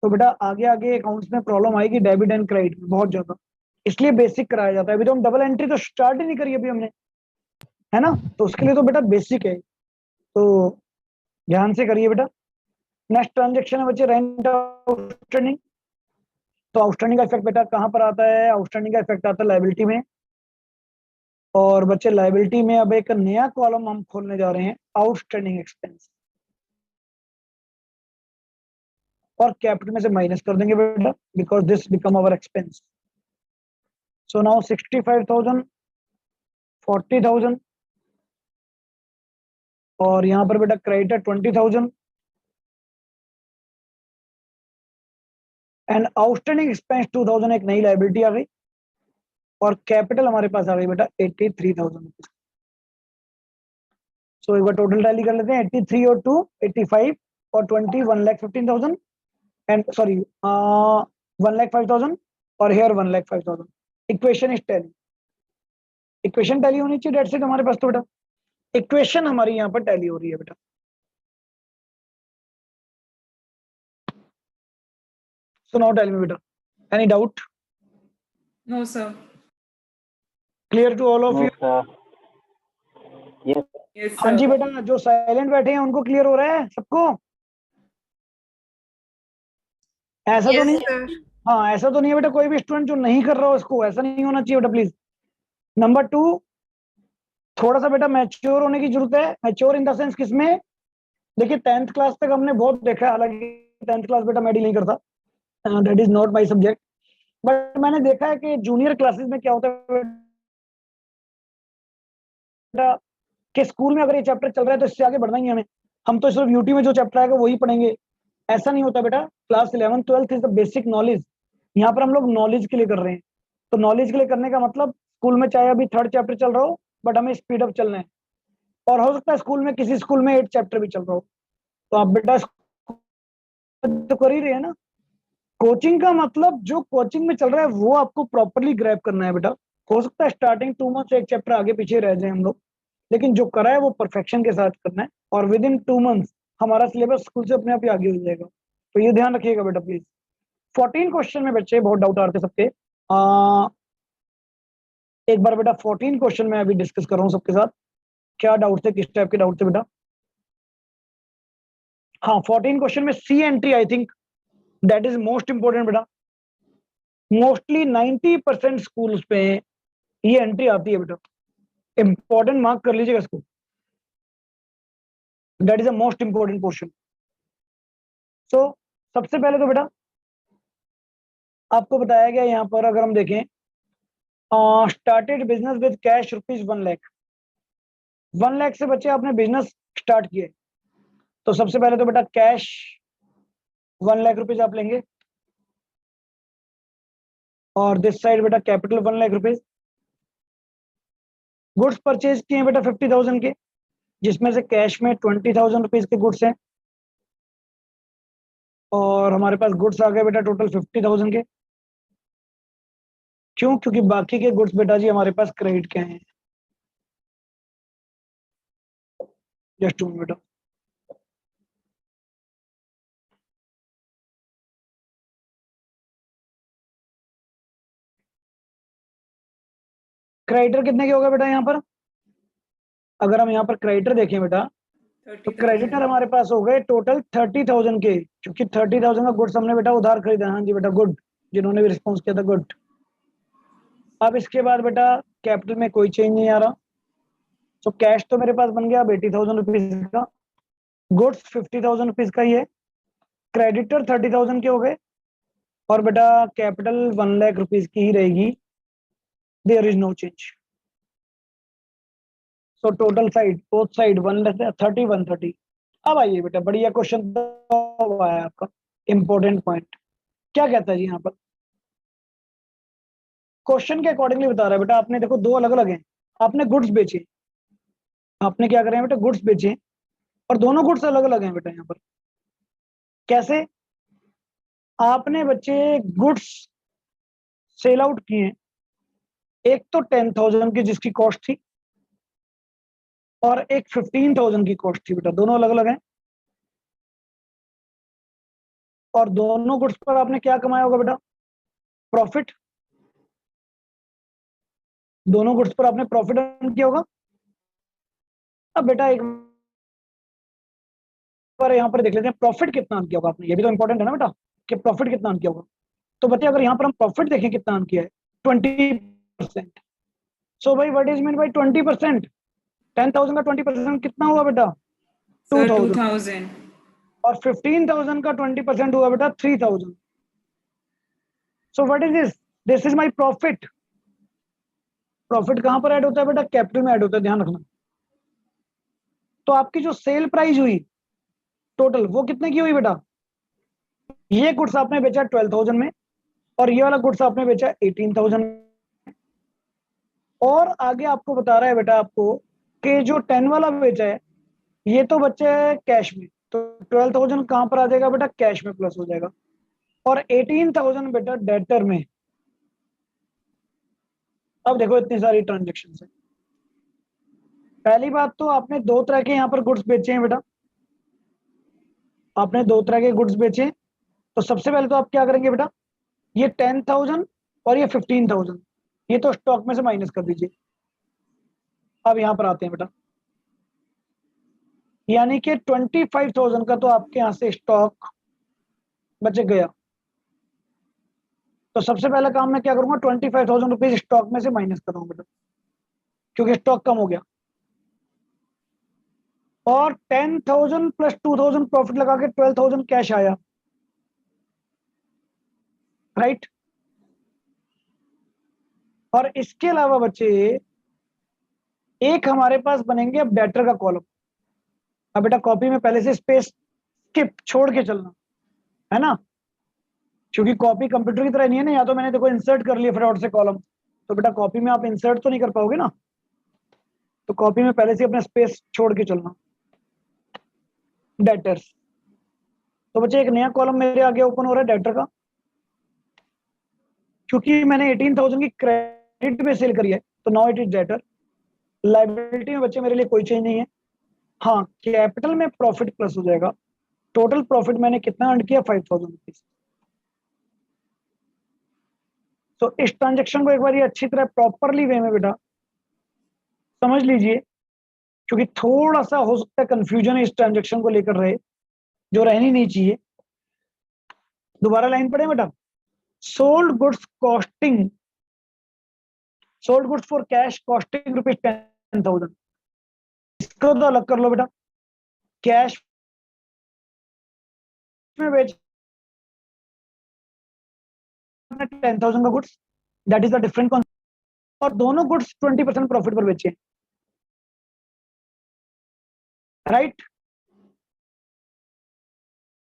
तो बेटा आगे आगे अकाउंट्स में प्रॉब्लम आएगी डेबिट एंड क्रेडिट में बहुत ज्यादा, इसलिए बेसिक कराया जाता है। अभी तो हम डबल एंट्री तो स्टार्ट ही नहीं करी अभी हमने, है ना, तो उसके लिए तो बेटा बेसिक है, तो ध्यान से करिए बेटा। नेक्स्ट ट्रांजेक्शन है बच्चे रेंट आउटस्टैंडिंग। तो आउटस्टैंडिंग का इफेक्ट बेटा कहाँ पर आता है, आउटस्टैंडिंग का इफेक्ट आता है लायबिलिटी में। और बच्चे लायबिलिटी में अब एक नया कॉलम हम खोलने जा रहे हैं, आउटस्टैंडिंग एक्सपेंस, और कैपिटल में से माइनस कर देंगे बेटा because this become our expense. So now 65,000, 40,000 और यहाँ पर बेटा क्रेडिटर 20,000 एंड आउटस्टैंडिंग एक्सपेंस 2,000, एक नई लायबिलिटी आ गई, और कैपिटल हमारे पास आ गई बेटा 83,000। सो एक बार टोटल टैली कर लेते हैं, 83 और 2 85 और 20 1,15,000 एंड सॉरी 1,05,000 और here 1,05,000। Equation is tally, equation tally होनी चाहिए डेट सेट हमारे पास, तो बेटा इक्वेशन हमारी यहाँ पर टैली हो रही है बेटा। सो नाउ टेल मी बेटा any doubt? No sir. Clear to all of you? Yes yes हाँ जी सर। बेटा, जो साइलेंट बैठे हैं उनको क्लियर हो रहा है सबको? ऐसा तो यस नहीं, सर। हाँ ऐसा तो नहीं है बेटा कोई भी स्टूडेंट जो नहीं कर रहा हो इसको, ऐसा नहीं होना चाहिए बेटा प्लीज। नंबर 2, थोड़ा सा बेटा मैच्योर होने की जरूरत है। मैच्योर इन द सेंस किसमें, देखिए 10th क्लास तक हमने बहुत देखा है, हालांकि 10th क्लास बेटा मैं डील नहीं करता, that is not my subject, but मैंने देखा है कि जूनियर क्लासेस में क्या होता है बेटा कि स्कूल में अगर ये चैप्टर चल रहा है तो इससे आगे बढ़ना ही है हमें, हम तो सिर्फ यूटी में जो चैप्टर आएगा वही पढ़ेंगे, ऐसा नहीं होता बेटा। Class 11th 12th is the basic knowledge, यहाँ पर हम लोग नॉलेज के लिए कर रहे हैं। तो नॉलेज के लिए करने का मतलब स्कूल में चाहे अभी 3rd चैप्टर चल रहा हो बट हमें स्पीड अप चलना है, और हो सकता है स्कूल में किसी स्कूल में 8 चैप्टर भी चल रहा हो, तो आप बेटा तो कर ही रहे हैं ना। कोचिंग का मतलब जो कोचिंग में चल रहा है वो आपको प्रॉपरली ग्रैब करना है बेटा। हो सकता है स्टार्टिंग 2 मंथ्स एक चैप्टर आगे पीछे रह जाए हम लोग, लेकिन जो करा है वो परफेक्शन के साथ करना है, और विद इन 2 मंथ्स हमारा सिलेबस स्कूल से अपने आप ही आगे हो जाएगा, तो ये ध्यान रखिएगा बेटा प्लीज। 14 क्वेश्चन में बच्चे बहुत डाउट आ रहे थे सबके, एक बार बेटा 14 क्वेश्चन में अभी डिस्कस कर रहा हूँ सबके साथ, क्या डाउट थे, किस टाइप के डाउट थे बेटा। हाँ 14 क्वेश्चन में C entry I think that is most important बेटा। मोस्टली 90% स्कूल्स पे ये एंट्री आती है बेटा, इंपॉर्टेंट मार्क कर लीजिएगा इसको, that is the most important portion. So सबसे पहले तो बेटा आपको बताया गया यहाँ पर, अगर हम देखें started business with cash rupees 1 lakh, 1 lakh से बच्चे आपने बिजनेस स्टार्ट किए, तो सबसे पहले तो बेटा कैश 1 लाख रुपीज आप लेंगे, और दिस साइड बेटा capital 1 lakh rupees. Goods purchase किए बेटा 50,000 के, जिसमें से कैश में 20,000 रुपीज के गुड्स हैं, और हमारे पास गुड्स आ गए बेटा टोटल 50,000 के। क्यों? क्योंकि बाकी के गुड्स बेटा जी हमारे पास क्रेडिट के हैं। जस्ट बेटा क्रेडिटर कितने के होगा बेटा यहाँ पर? अगर हम यहाँ पर क्रेडिटर देखें बेटा, तो क्रेडिटर हमारे पास हो गए टोटल 30,000 के, क्योंकि 30,000 का गुड्स हमने बेटा उधार खरीदा। हाँ जी बेटा, गुड, जिन्होंने भी रिस्पॉन्स किया था गुड। अब इसके बाद बेटा कैपिटल में कोई चेंज नहीं आ रहा, तो कैश तो मेरे पास बन गया 80,000 रुपीज का, गुड्स 50,000 रुपीज का ही है, क्रेडिटर 30,000 के हो गए, और बेटा कैपिटल 1 लाख रुपीज की ही रहेगी, there is no change. So total side both side 130 130। अब आइए बेटा, बढ़िया क्वेश्चन तो आया आपका, इंपॉर्टेंट पॉइंट क्या कहता है जी यहाँ पर, क्वेश्चन के अकॉर्डिंगली बता रहा है बेटा। आपने देखो दो अलग अलग हैं, आपने गुड्स बेचे, आपने क्या करें बेटा, गुड्स बेचे, और दोनों गुड्स अलग अलग हैं बेटा। यहाँ पर कैसे? आपने बच्चे गुड्स सेल आउट किए, एक तो 10,000 की जिसकी कॉस्ट थी, और एक 15,000 की कॉस्ट थी बेटा, दोनों अलग अलग हैं। और दोनों गुड्स पर आपने क्या कमाया होगा बेटा? प्रॉफिट। दोनों गुड्स पर आपने प्रॉफिट अर्न किया होगा। अब बेटा एक बार यहाँ पर देख लेते हैं प्रॉफिट कितना अर्न किया होगा आपने, ये भी तो इंपॉर्टेंट है ना बेटा, कि प्रॉफिट कितना अर्न किया होगा। तो बच्चे अगर यहाँ पर हम प्रॉफिट देखें कितना अर्न किया है, 20%। सो भाई व्हाट इज मीन बाय 20%? 10,000 का 20% कितना हुआ बेटा? 2,000। और 15,000 का 20% हुआ बेटा 3,000। So what is this? This is my profit. Profit कहां पर ऐड होता है बेटा? कैपिटल में ऐड होता है, ध्यान रखना। तो आपकी जो सेल प्राइस हुई टोटल, वो कितने की हुई बेटा? ये गुड्स आपने बेचा 12,000 में, और ये वाला गुड्स आपने बेचा 18,000 में। और आगे आपको बता रहा है बेटा आपको कि जो 10 वाला बेचा है ये तो बच्चे कैश में, तो 12,000 कहां पर आ जाएगा बेटा? कैश में प्लस हो जाएगा, और 18,000 बेटा डेटर में। अब देखो इतनी सारी ट्रांजेक्शन है। पहली बात तो आपने दो तरह के यहाँ पर गुड्स बेचे हैं बेटा, आपने दो तरह के गुड्स बेचे। तो सबसे पहले तो आप क्या करेंगे बेटा, ये 10,000 और ये 15,000, ये तो स्टॉक में से माइनस कर दीजिए। अब यहां पर आते हैं बेटा, यानी कि 25,000 का तो आपके यहां से स्टॉक बच गया। तो सबसे पहला काम मैं क्या करूंगा, 25,000 रुपीज स्टॉक में से माइनस करूंगा बेटा, क्योंकि स्टॉक कम हो गया। और 10,000 प्लस 2,000 प्रॉफिट लगा के 12,000 कैश आया, राइट। और इसके अलावा बच्चे एक हमारे पास बनेंगे अब डेटर का कॉलम। अब बेटा कॉपी में पहले से स्पेस स्किप छोड़ के चलना है ना, क्योंकि कॉपी कंप्यूटर की तरह नहीं है ना, या तो मैंने देखो इंसर्ट कर लिया फटाफट से कॉलम, तो बेटा कॉपी में आप इंसर्ट तो नहीं कर पाओगे ना, तो कॉपी में पहले से अपना स्पेस छोड़ के चलना। डेटर्स, तो बच्चे एक नया कॉलम मेरे आगे ओपन हो रहा है डेटर का, क्योंकि मैंने 18,000 की क्रेडिट में सेल करी है, तो now it is debtor. Liability में बच्चे मेरे लिए कोई चेंज नहीं है। हाँ, कैपिटल में प्रॉफिट प्लस हो जाएगा। टोटल प्रॉफिट मैंने कितना अर्न किया? 5,000 रुपीज। तो इस ट्रांजेक्शन को एक बार ये अच्छी तरह प्रॉपरली वे में बेटा समझ लीजिए, क्योंकि थोड़ा सा हो सकता है कंफ्यूजन इस ट्रांजेक्शन को लेकर रहे, जो रहनी नहीं चाहिए। दोबारा लाइन पढ़े बेटा, sold goods costing, sold goods for cash costing ₹10 10,000, इसको तो अलग कर लो बेटा। कैश में बेच 10,000 का goods, that is the different concept, और दोनों गुड्स 20% प्रॉफिट पर बेचे, राइट।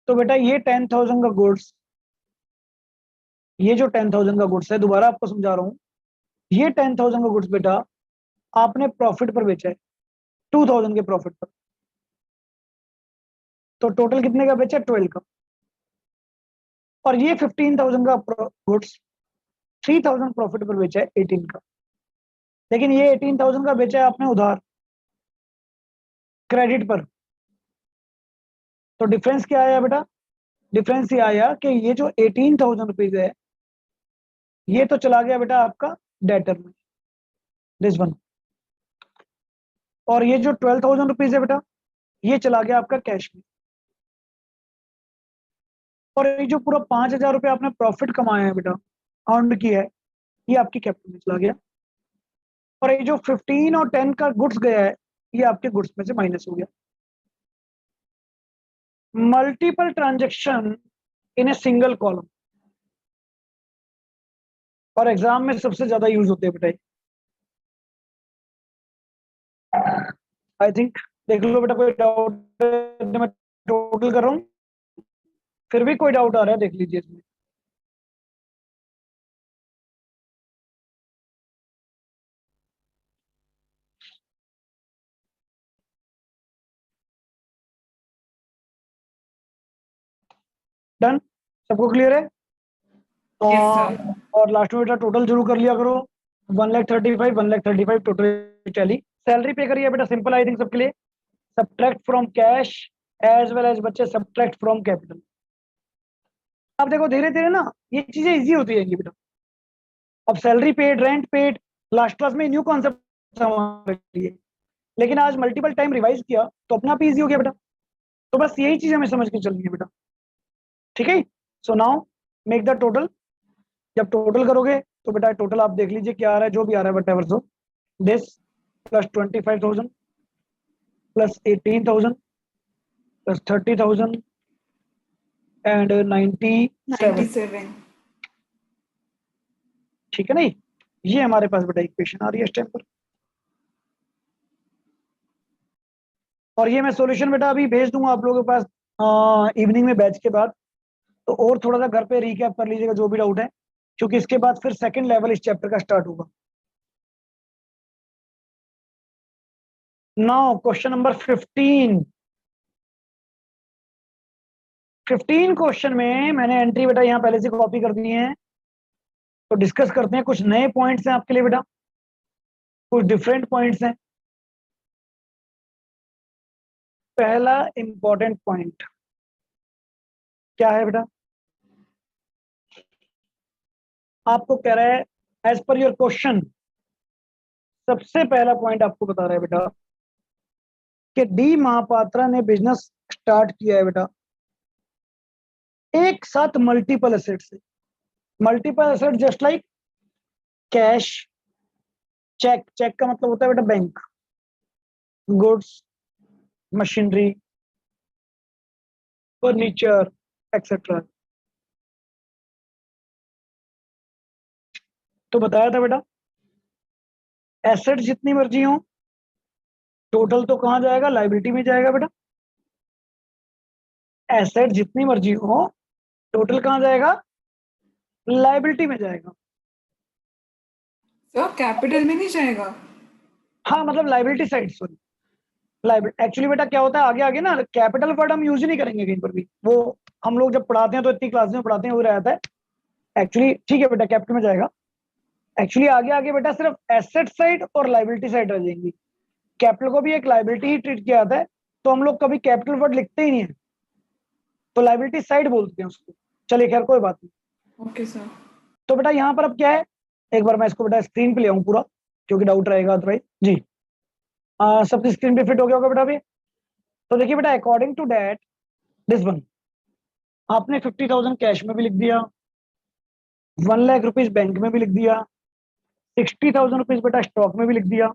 तो बेटा ये 10,000 का गुड्स, ये जो 10,000 का गुड्स है, दोबारा आपको समझा रहा हूं, ये 10,000 का गुड्स बेटा आपने प्रॉफिट पर बेचा है, 2,000 के प्रॉफिट पर। तो टोटल कितने का बेचा? 12 का। और ये 15,000 का गुड्स 3,000 प्रॉफिट पर बेचा है, 18 का। लेकिन ये 18,000 का बेचा है आपने उधार, क्रेडिट पर। तो डिफरेंस क्या आया बेटा? डिफरेंस ये आया कि ये जो 18,000 रुपीज है, ये तो चला गया बेटा आपका डेटर में, दिस वन। और ये जो 12,000 रुपीज है बेटा, ये चला गया आपका कैश में। और ये जो पूरा 5,000 रुपये आपने प्रॉफिट कमाया है बेटा, अर्न किया है, ये आपकी कैपिटल में चला गया। और ये जो 15 और 10 का गुड्स गया है, ये आपके गुड्स में से माइनस हो गया। Multiple transaction in a single column, और एग्जाम में सबसे ज्यादा यूज होते हैं बेटा। आई थिंक देख लो बेटा, कोई डाउट मैं टोटल कर रहा हूं, फिर भी कोई डाउट आ रहा है देख लीजिए इसमें। डन, सबको क्लियर है? Yes, sir. और लास्ट में बेटा टोटल जरूर कर लिया करो, 1,35,000, 1,35,000 टोटल टैली। सैलरी पे करिए बेटा, सिंपल आई थिंक सबके लिए। Subtract from cash as well as बच्चे सब्ट्रैक्ट फ्रॉम कैपिटल। अब देखो धीरे धीरे ना ये चीजें इजी होती जाएंगी बेटा। अब salary paid, rent paid, last class में न्यू कॉन्सेप्ट हमारे लिए, लेकिन आज मल्टीपल टाइम रिवाइज किया तो अपने आप इजी हो गया बेटा। तो बस यही चीज हमें समझ के चलनी है बेटा, ठीक है। So now make the total. जब टोटल करोगे तो बेटा टोटल आप देख लीजिए क्या आ रहा है, जो भी आ रहा है what ever, so this plus 25,000 plus 18,000 plus 30,000 and 97, 97. ठीक है नहीं। ये हमारे पास बेटा इक्वेशन आ रही है इस टाइम पर। और ये मैं सॉल्यूशन बेटा अभी भेज दूंगा आप लोगों के पास इवनिंग में बैच के बाद। तो और थोड़ा सा घर पे रिकैप कर लीजिएगा जो भी डाउट है, क्योंकि इसके बाद फिर सेकंड लेवल इस चैप्टर का स्टार्ट होगा। नाउ क्वेश्चन नंबर 15 क्वेश्चन में मैंने एंट्री बेटा यहाँ पहले से कॉपी कर दी है। तो डिस्कस करते हैं, कुछ नए पॉइंट्स हैं आपके लिए बेटा, कुछ डिफरेंट पॉइंट्स हैं। पहला इंपॉर्टेंट पॉइंट क्या है बेटा? आपको कह रहा है एज पर योर क्वेश्चन, सबसे पहला पॉइंट आपको बता रहा है बेटा कि डी महापात्रा ने बिजनेस स्टार्ट किया है बेटा एक साथ मल्टीपल एसेट से। Multiple asset just like cash, cheque, cheque का मतलब होता है बेटा bank, goods, machinery, furniture etcetera. तो बताया था बेटा एसेट जितनी मर्जी हो, टोटल तो कहां जाएगा? लाइबिलिटी में जाएगा बेटा। एसेट जितनी मर्जी हो, टोटल कहां जाएगा? लाइबिलिटी में जाएगा। Sir, capital में नहीं जाएगा? हाँ मतलब liability side, sorry liability. Actually बेटा क्या होता है आगे आगे ना, कैपिटल वर्ड हम यूज ही नहीं करेंगे कहीं पर भी, वो हम लोग जब पढ़ाते हैं तो इतनी क्लास में पढ़ाते हैं वो रहता है। एक्चुअली ठीक है बेटा कैपिटल में जाएगा। एक्चुअली आगे आगे बेटा सिर्फ एसेट साइड और लाइबिलिटी साइड रह जाएंगी। कैपिटल को भी एक लाइबिलिटी ही ट्रीट किया जाता है, तो हम लोग कभी कैपिटल वर्ड लिखते ही नहीं है, तो लाइबिलिटी साइड बोलते हैं उसको। चलिए खैर कोई बात नहीं। Okay, sir. तो बेटा यहाँ पर अब क्या है, एक बार मैं इसको बेटा स्क्रीन पे ले आऊँ पूरा, क्योंकि डाउट रहेगा अदरवाइज जी। सबकी स्क्रीन पे फिट हो गया होगा बेटा अभी। तो देखिए बेटा according to that this one, आपने 50,000 कैश में भी लिख दिया, 1 लाख रुपीज बैंक में भी लिख दिया, 60,000 रुपीज बेटा स्टॉक में भी लिख दिया,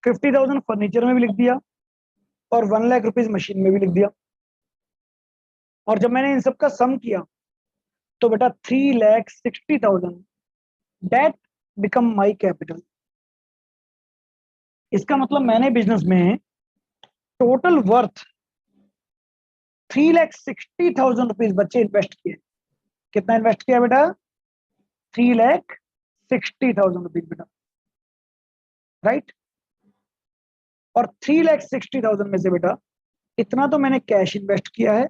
50,000 फर्नीचर में भी लिख दिया और 1 लाख रुपीज मशीन में भी लिख दिया। और जब मैंने इन सब का सम किया तो बेटा 3,60,000 डेट बिकम माई कैपिटल। इसका मतलब मैंने बिजनेस में टोटल वर्थ 3,60,000 रुपीज बच्चे इन्वेस्ट किए। कितना इन्वेस्ट किया बेटा? 3,60,000 रुपीज बेटा, राइट। और 3,60,000 में से बेटा इतना तो मैंने कैश इन्वेस्ट किया है,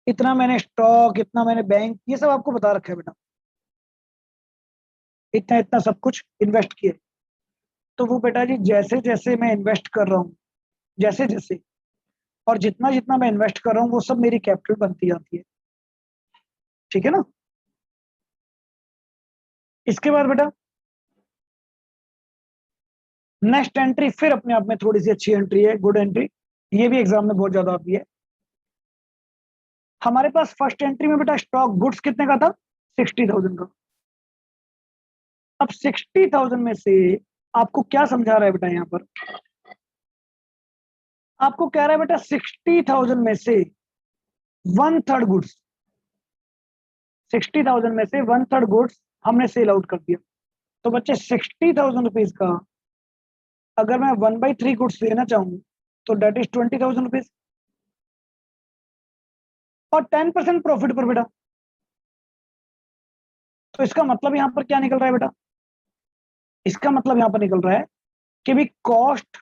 इतना मैंने स्टॉक, इतना मैंने बैंक, ये सब आपको बता रखा है बेटा, इतना इतना सब कुछ इन्वेस्ट किया। तो वो बेटा जी जैसे जैसे मैं इन्वेस्ट कर रहा हूँ, जैसे जैसे और जितना जितना मैं इन्वेस्ट कर रहा हूँ वो सब मेरी कैपिटल बनती जाती है, ठीक है ना। इसके बाद बेटा नेक्स्ट एंट्री फिर अपने आप में थोड़ी सी अच्छी एंट्री है, गुड एंट्री, ये भी एग्जाम में बहुत ज्यादा आती है। हमारे पास फर्स्ट एंट्री में बेटा स्टॉक गुड्स कितने का था? 60,000 का। अब 60,000 में से आपको क्या समझा रहा है बेटा? यहाँ पर आपको कह रहा है बेटा 60,000 में से 1/3 गुड्स, 60,000 में से 1/3 गुड्स हमने सेल आउट कर दिया। तो बच्चे 60,000 रुपीज का अगर मैं 1/3 गुड्स लेना चाहूँ तो डेट इज 20,000 रुपीज और 10% प्रॉफिट पर बेटा। तो इसका मतलब यहां पर क्या निकल रहा है बेटा? इसका मतलब यहां पर निकल रहा है कि भी कॉस्ट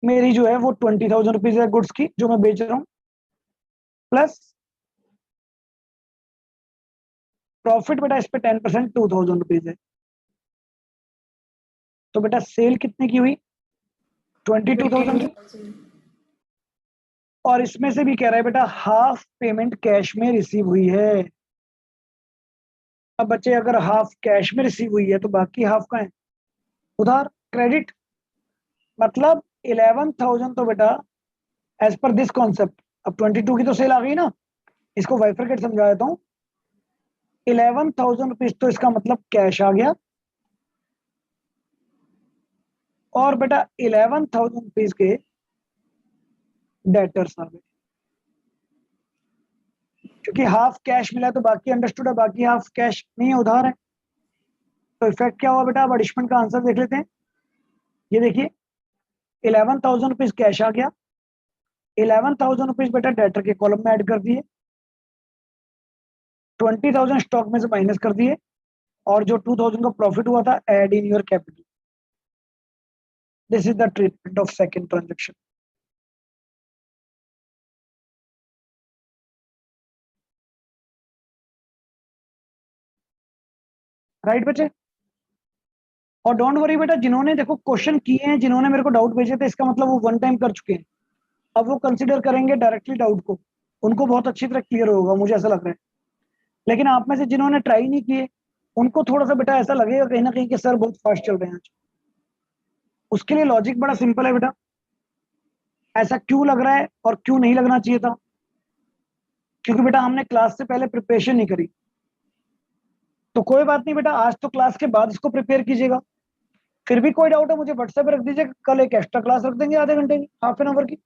मेरी जो है वो 20,000 रुपीज है गुड्स की जो मैं बेच रहा हूं, प्लस प्रॉफिट बेटा इस पे 10% 2,000 रुपीज है। तो बेटा सेल कितने की हुई? 22,000 की। और इसमें से भी कह रहा है बेटा हाफ पेमेंट कैश में रिसीव हुई है। अब बच्चे अगर हाफ कैश में रिसीव हुई है तो बाकी हाफ का है उधार, क्रेडिट। मतलब 11,000 तो बेटा एज पर दिस कॉन्सेप्ट, अब 22 की तो सेल आ गई ना, इसको बाइफरकेट समझा देता हूँ। 11,000 रुपीज तो इसका मतलब कैश आ गया और बेटा 11,000 रुपीज के डेटर्स आ गए, क्योंकि हाफ कैश मिला तो बाकी अंडरस्टूड है, बाकी हाफ कैश नहीं है, उधार है। तो इफेक्ट क्या हुआ बेटा? अब एडिशमेंट का आंसर देख लेते हैं। ये देखिए 11,000 रुपीज कैश आ गया, 11,000 रुपीज बेटा डेटर के कॉलम में ऐड कर दिए, 20,000 स्टॉक में से माइनस कर दिए और जो 2,000 का प्रॉफिट हुआ था add in your capital. This is the treatment of second transaction. Right बच्चे? और डोंट वरी बेटा, जिन्होंने देखो क्वेश्चन किए हैं, जिन्होंने मेरे को डाउट भेजे थे, इसका मतलब वो वन टाइम कर चुके हैं। अब वो कंसीडर करेंगे डायरेक्टली डाउट को, उनको बहुत अच्छी तरह क्लियर होगा, मुझे ऐसा लग रहा है। लेकिन आप में से जिन्होंने ट्राई नहीं किए उनको थोड़ा सा बेटा ऐसा लगेगा कहीं ना कहीं कि सर बहुत फास्ट चल रहे हैं आज। उसके लिए लॉजिक बड़ा सिंपल है बेटा, ऐसा क्यों लग रहा है और क्यों नहीं लगना चाहिए था? क्योंकि बेटा हमने क्लास से पहले प्रिपरेशन नहीं करी। तो कोई बात नहीं बेटा, आज तो क्लास के बाद इसको प्रिपेयर कीजिएगा। फिर भी कोई डाउट है मुझे व्हाट्सएप पे रख दीजिएगा, कल एक एक्स्ट्रा क्लास रख देंगे आधे घंटे की, हाफ एन आवर की,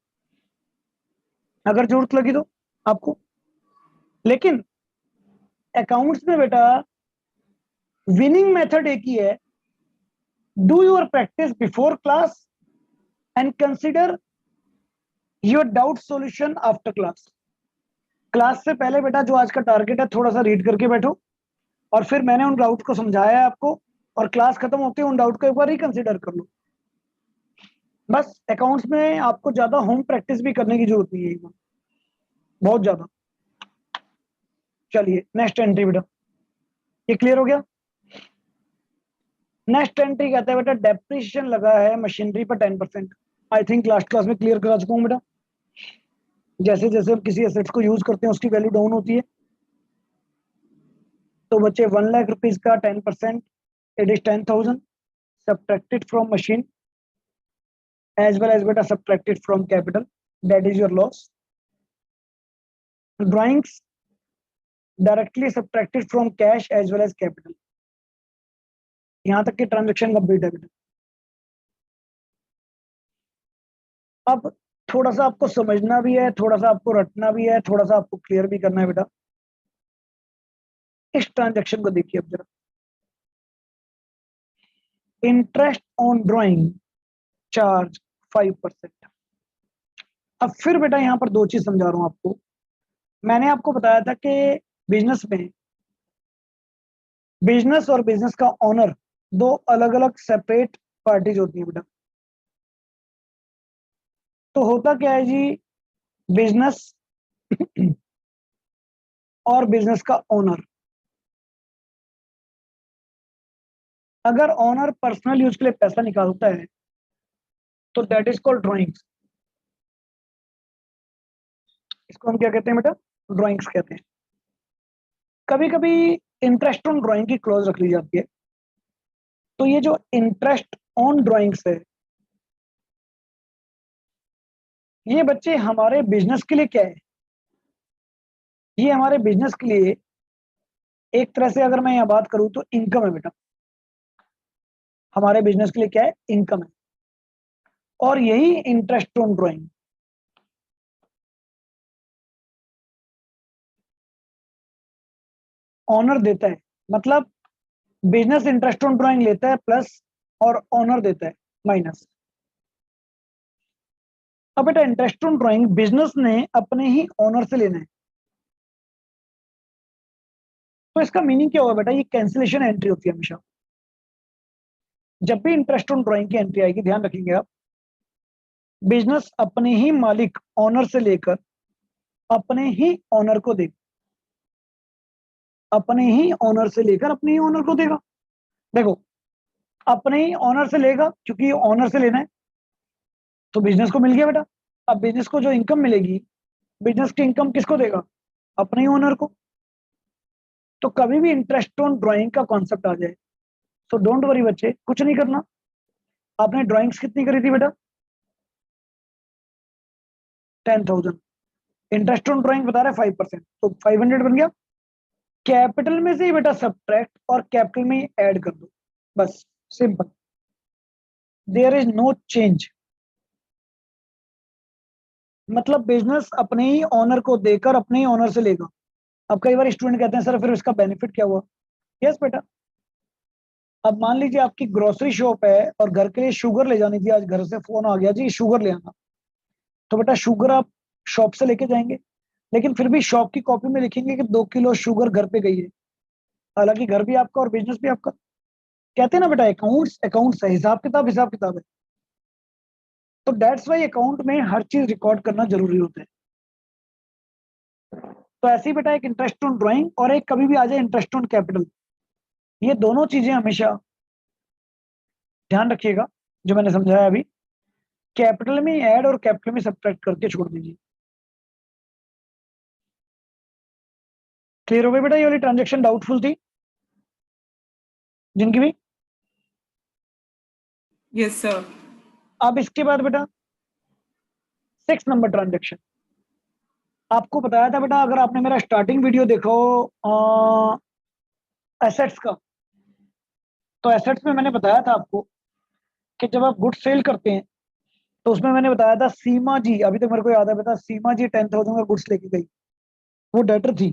अगर जरूरत लगी तो आपको। लेकिन अकाउंट्स में बेटा विनिंग मेथड एक ही है, do your practice before class and consider your doubt solution after class. Class से पहले बेटा जो आज का टारगेट है थोड़ा सा रीड करके बैठो और फिर मैंने उन डाउट को समझाया है आपको, और क्लास खत्म होते ही उन डाउट को एक बार रिकंसिडर कर लो। बस अकाउंट्स में आपको ज्यादा होम प्रैक्टिस भी करने की जरूरत नहीं है, बहुत ज्यादा। चलिए नेक्स्ट एंट्री बेटा, ये क्लियर हो गया। नेक्स्ट एंट्री कहता है बेटा डेप्रिसिएशन लगा है मशीनरी पर 10%। आई थिंक लास्ट क्लास में क्लियर करा चुका हूं बेटा। जैसे जैसे हम किसी एसेट्स को यूज करते हैं उसकी वैल्यू डाउन होती है। तो बच्चे 1 लाख रुपीज का 10%, it is 10,000 subtracted from machine as well as beta subtracted from capital, that is your loss. Drawings directly subtracted from cash as well as capital. यहां तक कि ट्रांजैक्शन कंप्लीट है बेटा। अब थोड़ा सा आपको समझना भी है, थोड़ा सा आपको रटना भी है, थोड़ा सा आपको क्लियर भी करना है बेटा। इस ट्रांजैक्शन को देखिए अब जरा, इंटरेस्ट ऑन ड्राइंग चार्ज 5%। अब फिर बेटा यहां पर दो चीज समझा रहा हूं आपको। मैंने आपको बताया था कि बिजनेस में बिजनेस और बिजनेस का ओनर दो अलग अलग सेपरेट पार्टीज होती है बेटा। तो होता क्या है जी, बिजनेस और बिजनेस का ओनर, अगर ओनर पर्सनल यूज के लिए पैसा निकालता है तो दैट इज कॉल्ड ड्राइंग्स। इसको हम क्या कहते हैं बेटा? ड्राइंग्स कहते हैं। कभी कभी इंटरेस्ट ऑन ड्राइंग की क्लॉज रख ली जाती है। तो ये जो इंटरेस्ट ऑन ड्राइंग्स है, ये बच्चे हमारे बिजनेस के लिए क्या है? ये हमारे बिजनेस के लिए एक तरह से अगर मैं यहाँ बात करूं तो इनकम है बेटा। हमारे बिजनेस के लिए क्या है? इनकम है। और यही इंटरेस्ट ऑन ड्राइंग ऑनर देता है। मतलब बिजनेस इंटरेस्ट ऑन ड्राइंग लेता है प्लस, और ऑनर देता है माइनस। अब बेटा इंटरेस्ट ऑन ड्राइंग बिजनेस ने अपने ही ऑनर से लेना है। तो इसका मीनिंग क्या होगा बेटा? ये कैंसिलेशन एंट्री होती है हमेशा। जब भी इंटरेस्ट ऑन ड्राइंग की एंट्री आएगी, ध्यान रखेंगे आप, बिजनेस अपने ही मालिक ऑनर से लेकर अपने ही ऑनर को देगा। अपने ही ऑनर से लेकर अपने ही ऑनर को देगा। देखो, अपने ही ऑनर से लेगा क्योंकि ऑनर से लेना है, तो बिजनेस को मिल गया बेटा। अब बिजनेस को जो इनकम मिलेगी, बिजनेस की इनकम किसको देगा? अपने ही ओनर को। तो कभी भी इंटरेस्ट ऑन ड्राइंग का कॉन्सेप्ट आ जाए तो डोंट वरी बच्चे, कुछ नहीं करना। आपने ड्राइंग्स कितनी करी थी बेटा? 10,000। इंटरेस्ट ऑन ड्राइंग बता रहा है 5%, तो 500 बन गया। कैपिटल में से ही बेटा सब्ट्रैक्ट और कैपिटल में ही ऐड कर दो, बस simple. There is no change. मतलब बिजनेस अपने ही ऑनर को देकर अपने ही ऑनर से लेगा। अब कई बार स्टूडेंट कहते हैं सर फिर इसका बेनिफिट क्या हुआ? यस बेटा, अब मान लीजिए आपकी ग्रोसरी शॉप है और घर के लिए शुगर ले जानी थी, आज घर से फोन आ गया जी शुगर ले आना। तो बेटा शुगर आप शॉप से लेके जाएंगे, लेकिन फिर भी शॉप की कॉपी में लिखेंगे कि 2 किलो शुगर घर पे गई है। हालांकि घर भी आपका और बिजनेस भी आपका। कहते हैं ना बेटा, अकाउंट्स अकाउंट्स है, हिसाब किताब है। तो दैट्स वाई अकाउंट में हर चीज रिकॉर्ड करना जरूरी होता है। तो ऐसे ही बेटा एक इंटरेस्ट ऑन ड्राइंग और एक कभी भी आ जाए इंटरेस्ट ऑन कैपिटल, ये दोनों चीजें हमेशा ध्यान रखिएगा जो मैंने समझाया अभी। कैपिटल में ऐड और कैपिटल में सब्ट्रैक्ट करके छोड़ दीजिए। क्लियर हो गई बेटा? ये वाली ट्रांजेक्शन डाउटफुल थी जिनकी भी? Yes sir. अब इसके बाद बेटा 6 नंबर ट्रांजेक्शन। आपको बताया था बेटा, अगर आपने मेरा स्टार्टिंग वीडियो देखा हो एसेट्स का, तो एसेट्स में मैंने बताया था आपको कि जब आप गुड्स सेल करते हैं तो उसमें मैंने बताया था सीमा जी, अभी तक मेरे को याद है बेटा, सीमा जी 10,000 का गुड्स लेके गई, वो डेटर थी।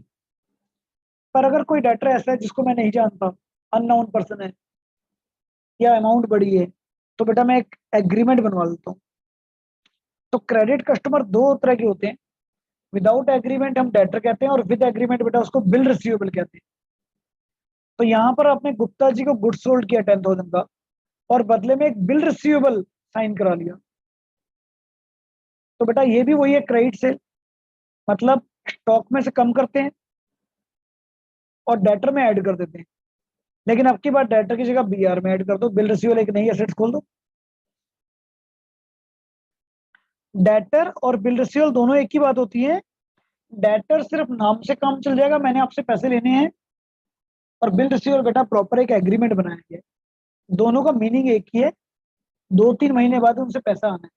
पर अगर कोई डेटर ऐसा है जिसको मैं नहीं जानता, अननोन पर्सन है या अमाउंट बड़ी है, तो बेटा मैं एक एग्रीमेंट बनवा देता हूँ। तो क्रेडिट कस्टमर दो तरह के होते हैं। विदाउट एग्रीमेंट हम डेटर कहते हैं, और विद एग्रीमेंट बेटा उसको बिल रिसीवेबल कहते हैं। तो यहाँ पर आपने गुप्ता जी को गुड्स सोल्ड किया 10,000 का, और बदले में एक बिल रिसीवेबल साइन करा लिया। तो बेटा ये भी वही है, क्रेडिट सेल। मतलब स्टॉक में से कम करते हैं और डेटर में ऐड कर देते हैं। लेकिन अब की बार डेटर की जगह बीआर में ऐड कर दो, बिल रिसीवेबल एक नई एसेट्स खोल दो। डेटर और बिल रिसीवेबल दोनों एक ही बात होती है। डेटर सिर्फ नाम से काम चल जाएगा, मैंने आपसे पैसे लेने हैं, और बिल रिसीवेबल बेटा प्रॉपर एक एग्रीमेंट बनाया गया है। दोनों का मीनिंग एक ही है, 2-3 महीने बाद उनसे पैसा आना है।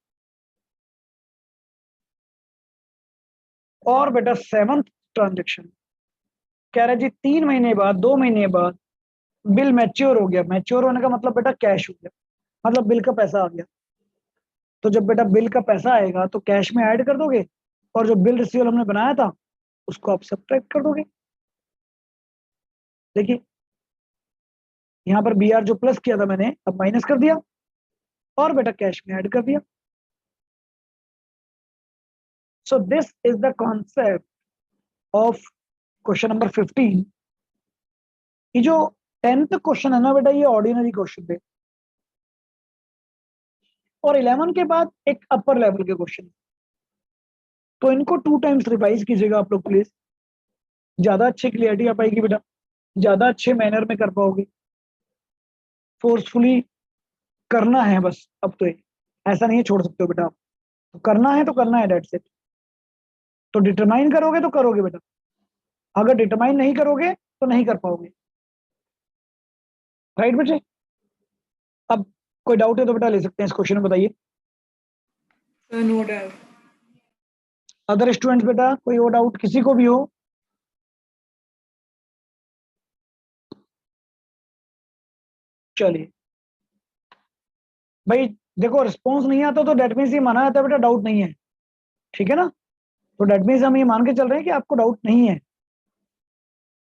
और बेटा 7th ट्रांजेक्शन कह रहा है जी 3 महीने बाद, 2 महीने बाद बिल मैच्योर हो गया। मैच्योर होने का मतलब बेटा कैश हो गया, मतलब बिल का पैसा आ गया। तो जब बेटा बिल का पैसा आएगा तो कैश में ऐड कर दोगे, और जो बिल रिसीवेबल हमने बनाया था उसको आप सब्ट्रैक्ट कर दोगे। देखिए यहाँ पर बी आर जो प्लस किया था मैंने, अब माइनस कर दिया और बेटा कैश में ऐड कर दिया। So this is the concept of question number 15। ये जो 10th क्वेश्चन है ना बेटा, ये ऑर्डिनरी क्वेश्चन थे, और 11 के बाद एक अपर लेवल के क्वेश्चन, तो इनको 2 टाइम्स रिवाइज कीजिएगा आप लोग प्लीज, ज्यादा अच्छी क्लियरिटी आ पाएगी बेटा, ज्यादा अच्छे मैनर में कर पाओगे। फोर्सफुली करना है बस, अब तो ऐसा नहीं है छोड़ सकते हो बेटा, तो करना है तो करना है, डेट्स इट। तो डिटरमाइन करोगे तो करोगे बेटा, अगर डिटरमाइन नहीं करोगे तो नहीं कर पाओगे। राइट बच्चे? अब कोई डाउट है तो बेटा ले सकते हैं इस क्वेश्चन में, बताइए। Sir no doubt. Other students बेटा कोई और डाउट किसी को भी हो? चलिए भाई, देखो रिस्पॉन्स नहीं आता तो डेट मीन्स ये माना जाता है बेटा डाउट नहीं है, ठीक है ना? तो डेट मीन्स हम ये मान के चल रहे हैं कि आपको डाउट नहीं है।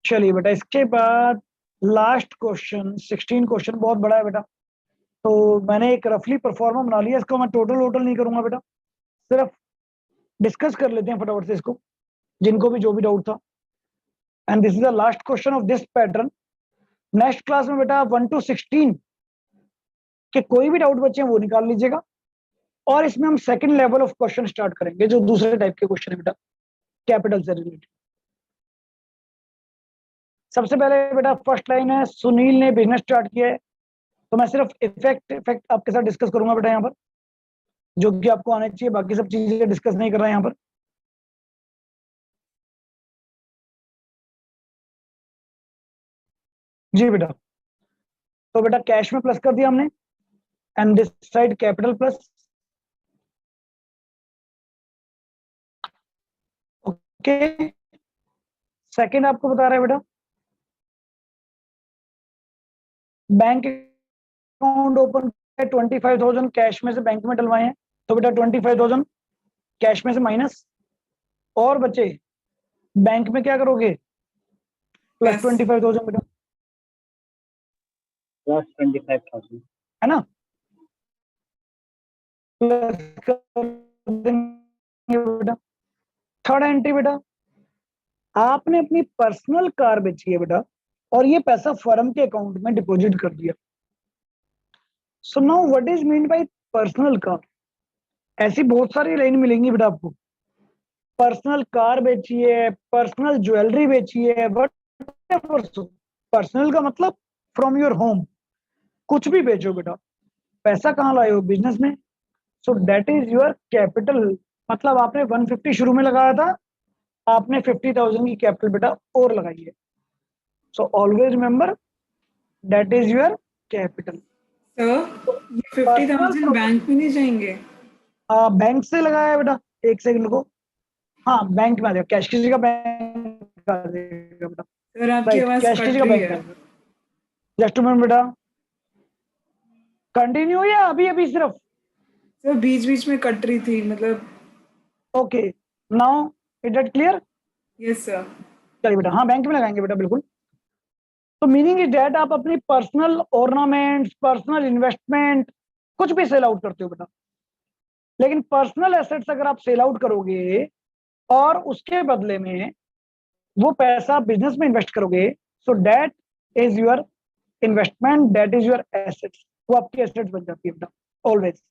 चलिए बेटा, इसके बाद लास्ट क्वेश्चन 16 क्वेश्चन बहुत बड़ा है बेटा, तो मैंने एक रफली परफॉर्मा बना लिया, इसको मैं टोटल नहीं करूंगा बेटा, सिर्फ डिस्कस कर लेते हैं फटाफट से इसको, जिनको भी जो भी डाउट था। And this is the last question of this pattern. Next class में बेटा 1 to 16 के कोई भी डाउट बचे हैं वो निकाल लीजिएगा, और इसमें हम second level of question start करेंगे, जो दूसरे टाइप के क्वेश्चन है बेटा, कैपिटल से रिलेटेड। सबसे पहले बेटा फर्स्ट लाइन है, सुनील ने बिजनेस स्टार्ट किया है, तो मैं सिर्फ इफेक्ट आपके साथ डिस्कस करूंगा बेटा यहाँ पर, जो कि आपको आने चाहिए, बाकी सब चीजें डिस्कस नहीं कर रहे हैं यहाँ पर। जी बेटा, तो बेटा कैश में प्लस कर दिया हमने, and this side capital plus. Okay, second आपको बता रहा है बेटा, बैंक अकाउंट ओपन 25,000 कैश में से बैंक में डलवाए हैं, तो बेटा 25,000 कैश में से माइनस, और बचे बैंक में क्या करोगे? प्लस 25,000 बेटा, प्लस 25,000 है ना? प्लस कर देंगे बेटा। थर्ड एंट्री बेटा, आपने अपनी पर्सनल कार बेची है बेटा, और ये पैसा फर्म के अकाउंट में डिपॉजिट कर दिया। So now what is mean bye personal car? ऐसी बहुत सारी लाइन मिलेंगी बेटा आपको, पर्सनल कार बेची है, पर्सनल ज्वेलरी बेची है, बट पर्सनल का मतलब फ्रॉम योर होम, कुछ भी बेचो बेटा, पैसा कहाँ लाए हो? बिजनेस में। सो दैट इज योर कैपिटल, मतलब आपने 150 शुरू में लगाया था, आपने 50,000 की कैपिटल बेटा और लगाई है। So always remember that is your capital. Sir ये 50,000 बैंक में नहीं जाएंगे? बैंक से लगाया है बेटा, एक सेकंड को, हाँ बैंक में आ जाएगा, कैश की जगह बैंक आ जाएगा बेटा। सर आपकी राइट, आवाज कैश की कट जगह रही बैंक है। आएगा। जस्ट मिनट बेटा, कंटिन्यू या अभी अभी सिर्फ? सर बीच बीच में कट रही थी, मतलब। Okay, now is that clear? Yes sir. चलिए बेटा, हाँ बैंक में लगाएंगे बेटा बिल्कुल। तो मीनिंग इज दैट आप अपनी पर्सनल ऑर्नामेंट्स, पर्सनल इन्वेस्टमेंट कुछ भी सेल आउट करते हो बेटा, लेकिन पर्सनल एसेट्स अगर आप सेल आउट करोगे और उसके बदले में वो पैसा बिजनेस में इन्वेस्ट करोगे, सो that is your investment, that is your assets, वो आपकी एसेट्स बन जाती है बेटा ऑलवेज।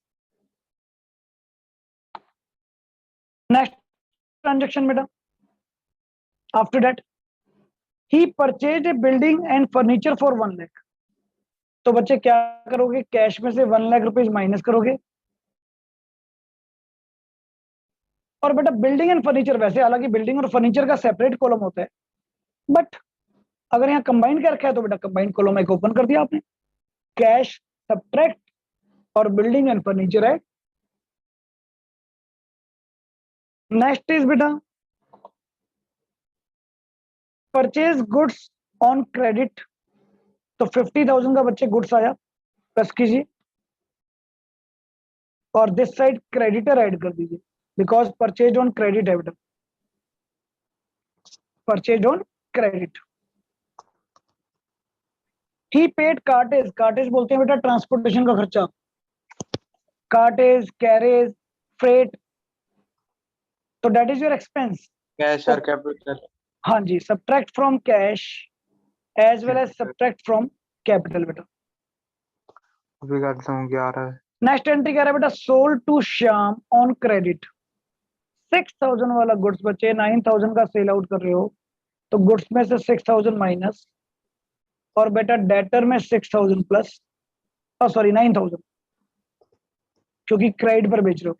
नेक्स्ट ट्रांजेक्शन बेटा, after that he purchase a building and furniture for 1 lakh. तो बच्चे क्या करोगे? कैश में से 1 लाख रुपीज माइनस करोगे, और बेटा बिल्डिंग एंड फर्नीचर, वैसे हालांकि बिल्डिंग और फर्नीचर का सेपरेट कॉलम होता है, बट अगर यहाँ कंबाइन कर रखा है तो बेटा कंबाइन कॉलम एक ओपन कर दिया आपने, कैश सब्ट्रैक्ट और बिल्डिंग एंड फर्नीचर है। नेक्स्ट इज बेटा परचेज गुड्स ऑन क्रेडिट, तो 50,000 का बच्चे गुड्स आया, प्लस कीजिए, और दिस साइड क्रेडिटर ऐड कर दीजिए बिकॉज परचेज ऑन क्रेडिट है बेटा, purchase on credit. He paid cartage, cartage बोलते हैं बेटा ट्रांसपोर्टेशन का खर्चा, कार्टेज, कैरेज, फ्रेट, तो that is your expense. Cash और कैपिटल। हाँ जी, subtract from cash as well as subtract from capital बेटा। अभी करता हूँ 11 है। नेक्स्ट एंट्री क्या है बेटा, sold to Shyam on credit. 6000 वाला गुड्स बचे, 9000 का सेल आउट कर रहे हो, तो गुड्स में से 6000 माइनस, और बेटा डेटर में 6000 प्लस, सॉरी 9000 क्योंकि क्रेडिट पर बेच रहे हो,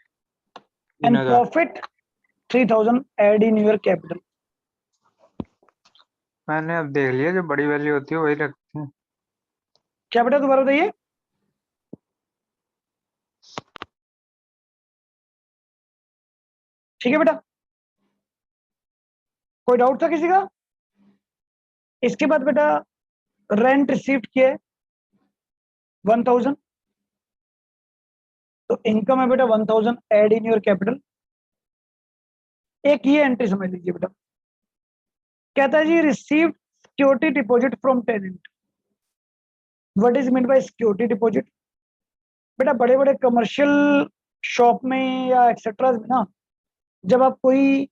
and 3000। Profit 3000 add in your capital. मैंने अब देख लिया जो बड़ी वैल्यू होती है वही रखते हैं। क्या बेटा दोबारा बताइए। ठीक है बेटा, कोई डाउट था किसी का? इसके बाद बेटा रेंट रिसीव्ड किया है 1000, तो इनकम है बेटा 1000 एड इन योर कैपिटल। एक ये एंट्री समझ लीजिए बेटा, कहता है जी received security deposit from tenant. What is mean by security deposit? बेटा बड़े बड़े कमर्शियल शॉप में या एक्सेट्रा में ना, जब आप कोई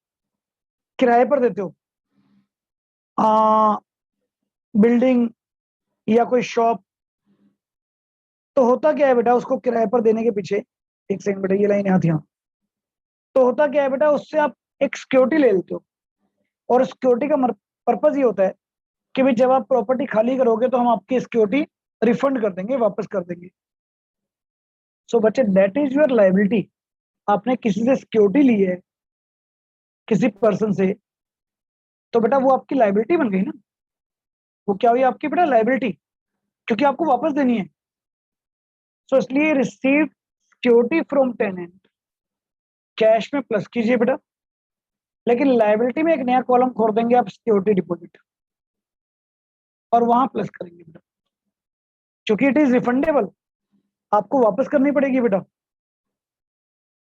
किराए पर देते हो बिल्डिंग या कोई शॉप, तो होता क्या है बेटा, उसको किराए पर देने के पीछे, एक सेकंड बेटा ये लाइन यहाँ थी, यहाँ तो होता क्या है बेटा, उससे आप एक सिक्योरिटी ले लेते हो, और सिक्योरिटी का पर्पज ये होता है कि भाई जब आप प्रॉपर्टी खाली करोगे तो हम आपकी सिक्योरिटी रिफंड कर देंगे, वापस कर देंगे। सो बच्चे दैट इज योर लायबिलिटी। आपने किसी से सिक्योरिटी ली है, किसी पर्सन से, तो बेटा वो आपकी लायबिलिटी बन गई ना, वो क्या हुई आपकी बेटा लायबिलिटी, क्योंकि आपको वापस देनी है। सो इसलिए receive security from tenant cash में प्लस कीजिए बेटा, लेकिन लायबिलिटी में एक नया कॉलम खोल देंगे आप सिक्योरिटी डिपॉजिट, और वहां प्लस करेंगे बेटा, क्योंकि इट इज रिफंडेबल, आपको वापस करनी पड़ेगी बेटा।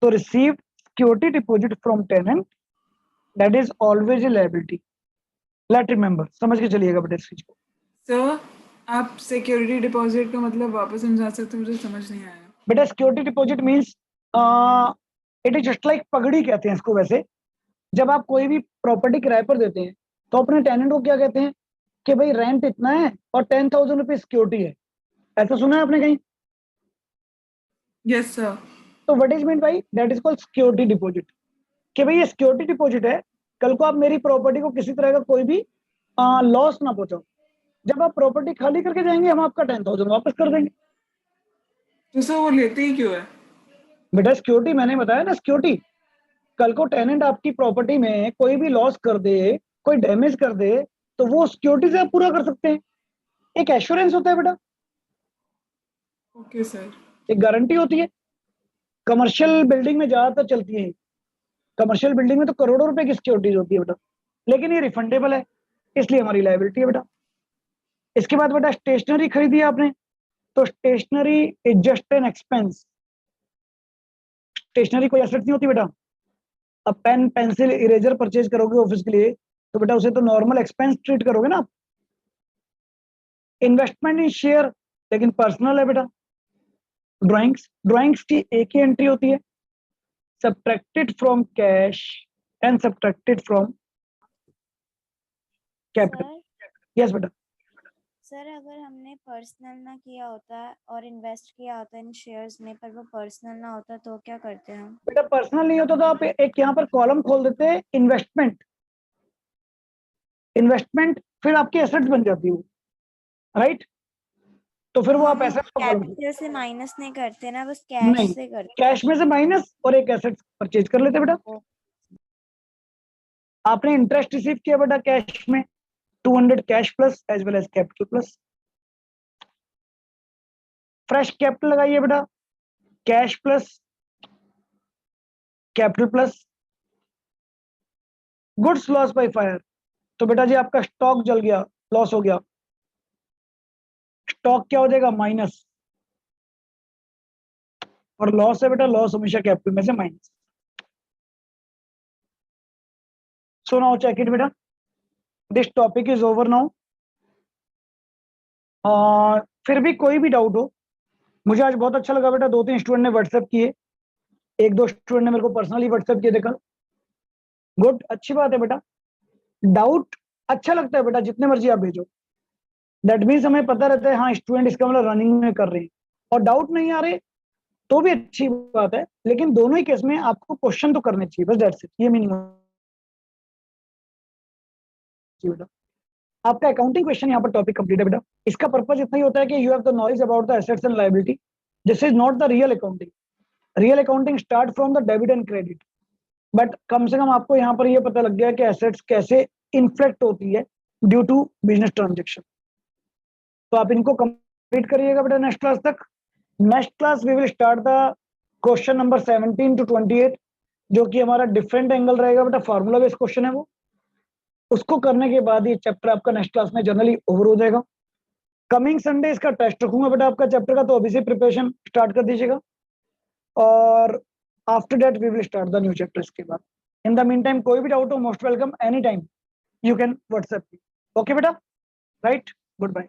तो receive security deposit from tenant that is always a liability. Let remember, समझ के चलिएगा बेटा इस चीज को। सर आप सिक्योरिटी डिपॉजिट का मतलब वापस समझा सकते हो, मुझे समझ नहीं आया। बेटा security deposit means it is just like पगड़ी कहते हैं इसको। वैसे जब आप कोई भी प्रॉपर्टी किराए पर देते हैं तो अपने टेनेंट को क्या कहते हैं कि भाई रेंट इतना है और 10,000 रुपये सिक्योरिटी है, ऐसा सुना है आपने कहीं? Yes sir. तो what is mean by that is called security deposit, कि भाई ये सिक्योरिटी डिपॉजिट है, कल को आप मेरी प्रॉपर्टी को किसी तरह का कोई भी लॉस ना पहुंचाओ, जब आप प्रॉपर्टी खाली करके जाएंगे हम आपका 10,000 वापस कर देंगे। तो सर वो लेते ही क्यों है? बेटा सिक्योरिटी मैंने बताया ना, सिक्योरिटी, कल को टेनेंट आपकी प्रॉपर्टी में कोई भी लॉस कर दे, कोई डैमेज कर दे, तो वो सिक्योरिटी से आप पूरा कर सकते हैं। एक एश्योरेंस होता है बेटा, ओके सर। एक गारंटी होती है। कमर्शियल बिल्डिंग में ज्यादातर चलती है, कमर्शियल बिल्डिंग में तो करोड़ों रुपए की सिक्योरिटीज होती है बेटा, लेकिन ये रिफंडेबल है, इसलिए हमारी लायबिलिटी है बेटा। इसके बाद बेटा स्टेशनरी खरीदी आपने, तो stationery is just an expense. Stationery कोई एसेट नहीं होती बेटा। अब पेन, पेंसिल, इरेजर परचेज करोगे ऑफिस के लिए, तो बेटा उसे तो नॉर्मल एक्सपेंस ट्रीट करोगे ना आप। इन्वेस्टमेंट इन शेयर लेकिन पर्सनल है बेटा। ड्राइंग्स, ड्राइंग्स की एक ही एंट्री होती है, subtracted from cash and subtracted from capital. Sir yes बेटा। सर अगर हमने पर्सनल ना किया होता और इन्वेस्ट किया होता इन शेयर्स में, पर वो पर्सनल ना होता, तो क्या करते हम? बेटा पर्सनल नहीं होता तो आप एक यहाँ पर कॉलम खोल देते हैं इन्वेस्टमेंट, इन्वेस्टमेंट फिर आपकी एसेट्स बन जाती है, राइट? तो फिर वो आप हम एसेट कैपिटल से माइनस नहीं करते ना, बस कैश नहीं, से करते कैश में से माइनस और एक एसेट परचेज कर लेते बेटा। हैं। आपने इंटरेस्ट रिसीव किया बेटा कैश में 200 cash plus as well as capital plus. Fresh capital लगाइए बेटा, cash plus capital plus. Goods loss by fire, तो बेटा जी आपका स्टॉक जल गया, लॉस हो गया, स्टॉक क्या हो जाएगा माइनस। और लॉस है बेटा, लॉस हमेशा कैपिटल में से minus. So now check it बेटा, this topic is over now. फिर भी कोई भी डाउट हो, मुझे आज बहुत अच्छा लगा बेटा, 2-3 स्टूडेंट ने व्हाट्सएप किए, 1-2 स्टूडेंट ने मेरे को पर्सनली व्हाट्सएप किए, देखा गुड, अच्छी बात है बेटा। डाउट अच्छा लगता है बेटा, जितने मर्जी आप भेजो, दैट मीन्स हमें पता रहता है हाँ स्टूडेंट इसका मतलब रनिंग में कर रहे हैं। और डाउट नहीं आ रहे तो भी अच्छी बात है, लेकिन दोनों ही केस में आपको क्वेश्चन तो करने चाहिए, बस दैट्स इट, ये मीनिंग बेटा। आपका अकाउंटिंग क्वेश्चन यहाँ पर टॉपिक कंप्लीट है बेटा। इसका पर्पस इतना ही होता है कि you have the knowledge about the assets and liability. This is not the real accounting. Real accounting start from the debit and credit, but कम से कम आपको यहाँ पर ये पता लग गया कि एसेट्स कैसे इन्फ्लेक्ट होती है ड्यू टू बिजनेस ट्रांजेक्शन। तो आप इनको कंप्लीट करिएगा बेटा नेक्स्ट क्लास तक। Next class we will start the question number 17 to 28, जो कि हमारा डिफरेंट एंगल रहेगा बेटा, फार्मूला बेस्ड क्वेश्चन है वो। उसको करने के बाद ये चैप्टर आपका नेक्स्ट क्लास में जनरली ओवर हो जाएगा। कमिंग संडे इसका टेस्ट रखूंगा बेटा आपका चैप्टर का, तो अभी से प्रिपरेशन स्टार्ट कर दीजिएगा, और after that we will start the new chapter के बाद। इन द मीन टाइम कोई भी डाउट हो, most welcome, any time you can WhatsApp me. Okay बेटा, राइट, गुड बाय।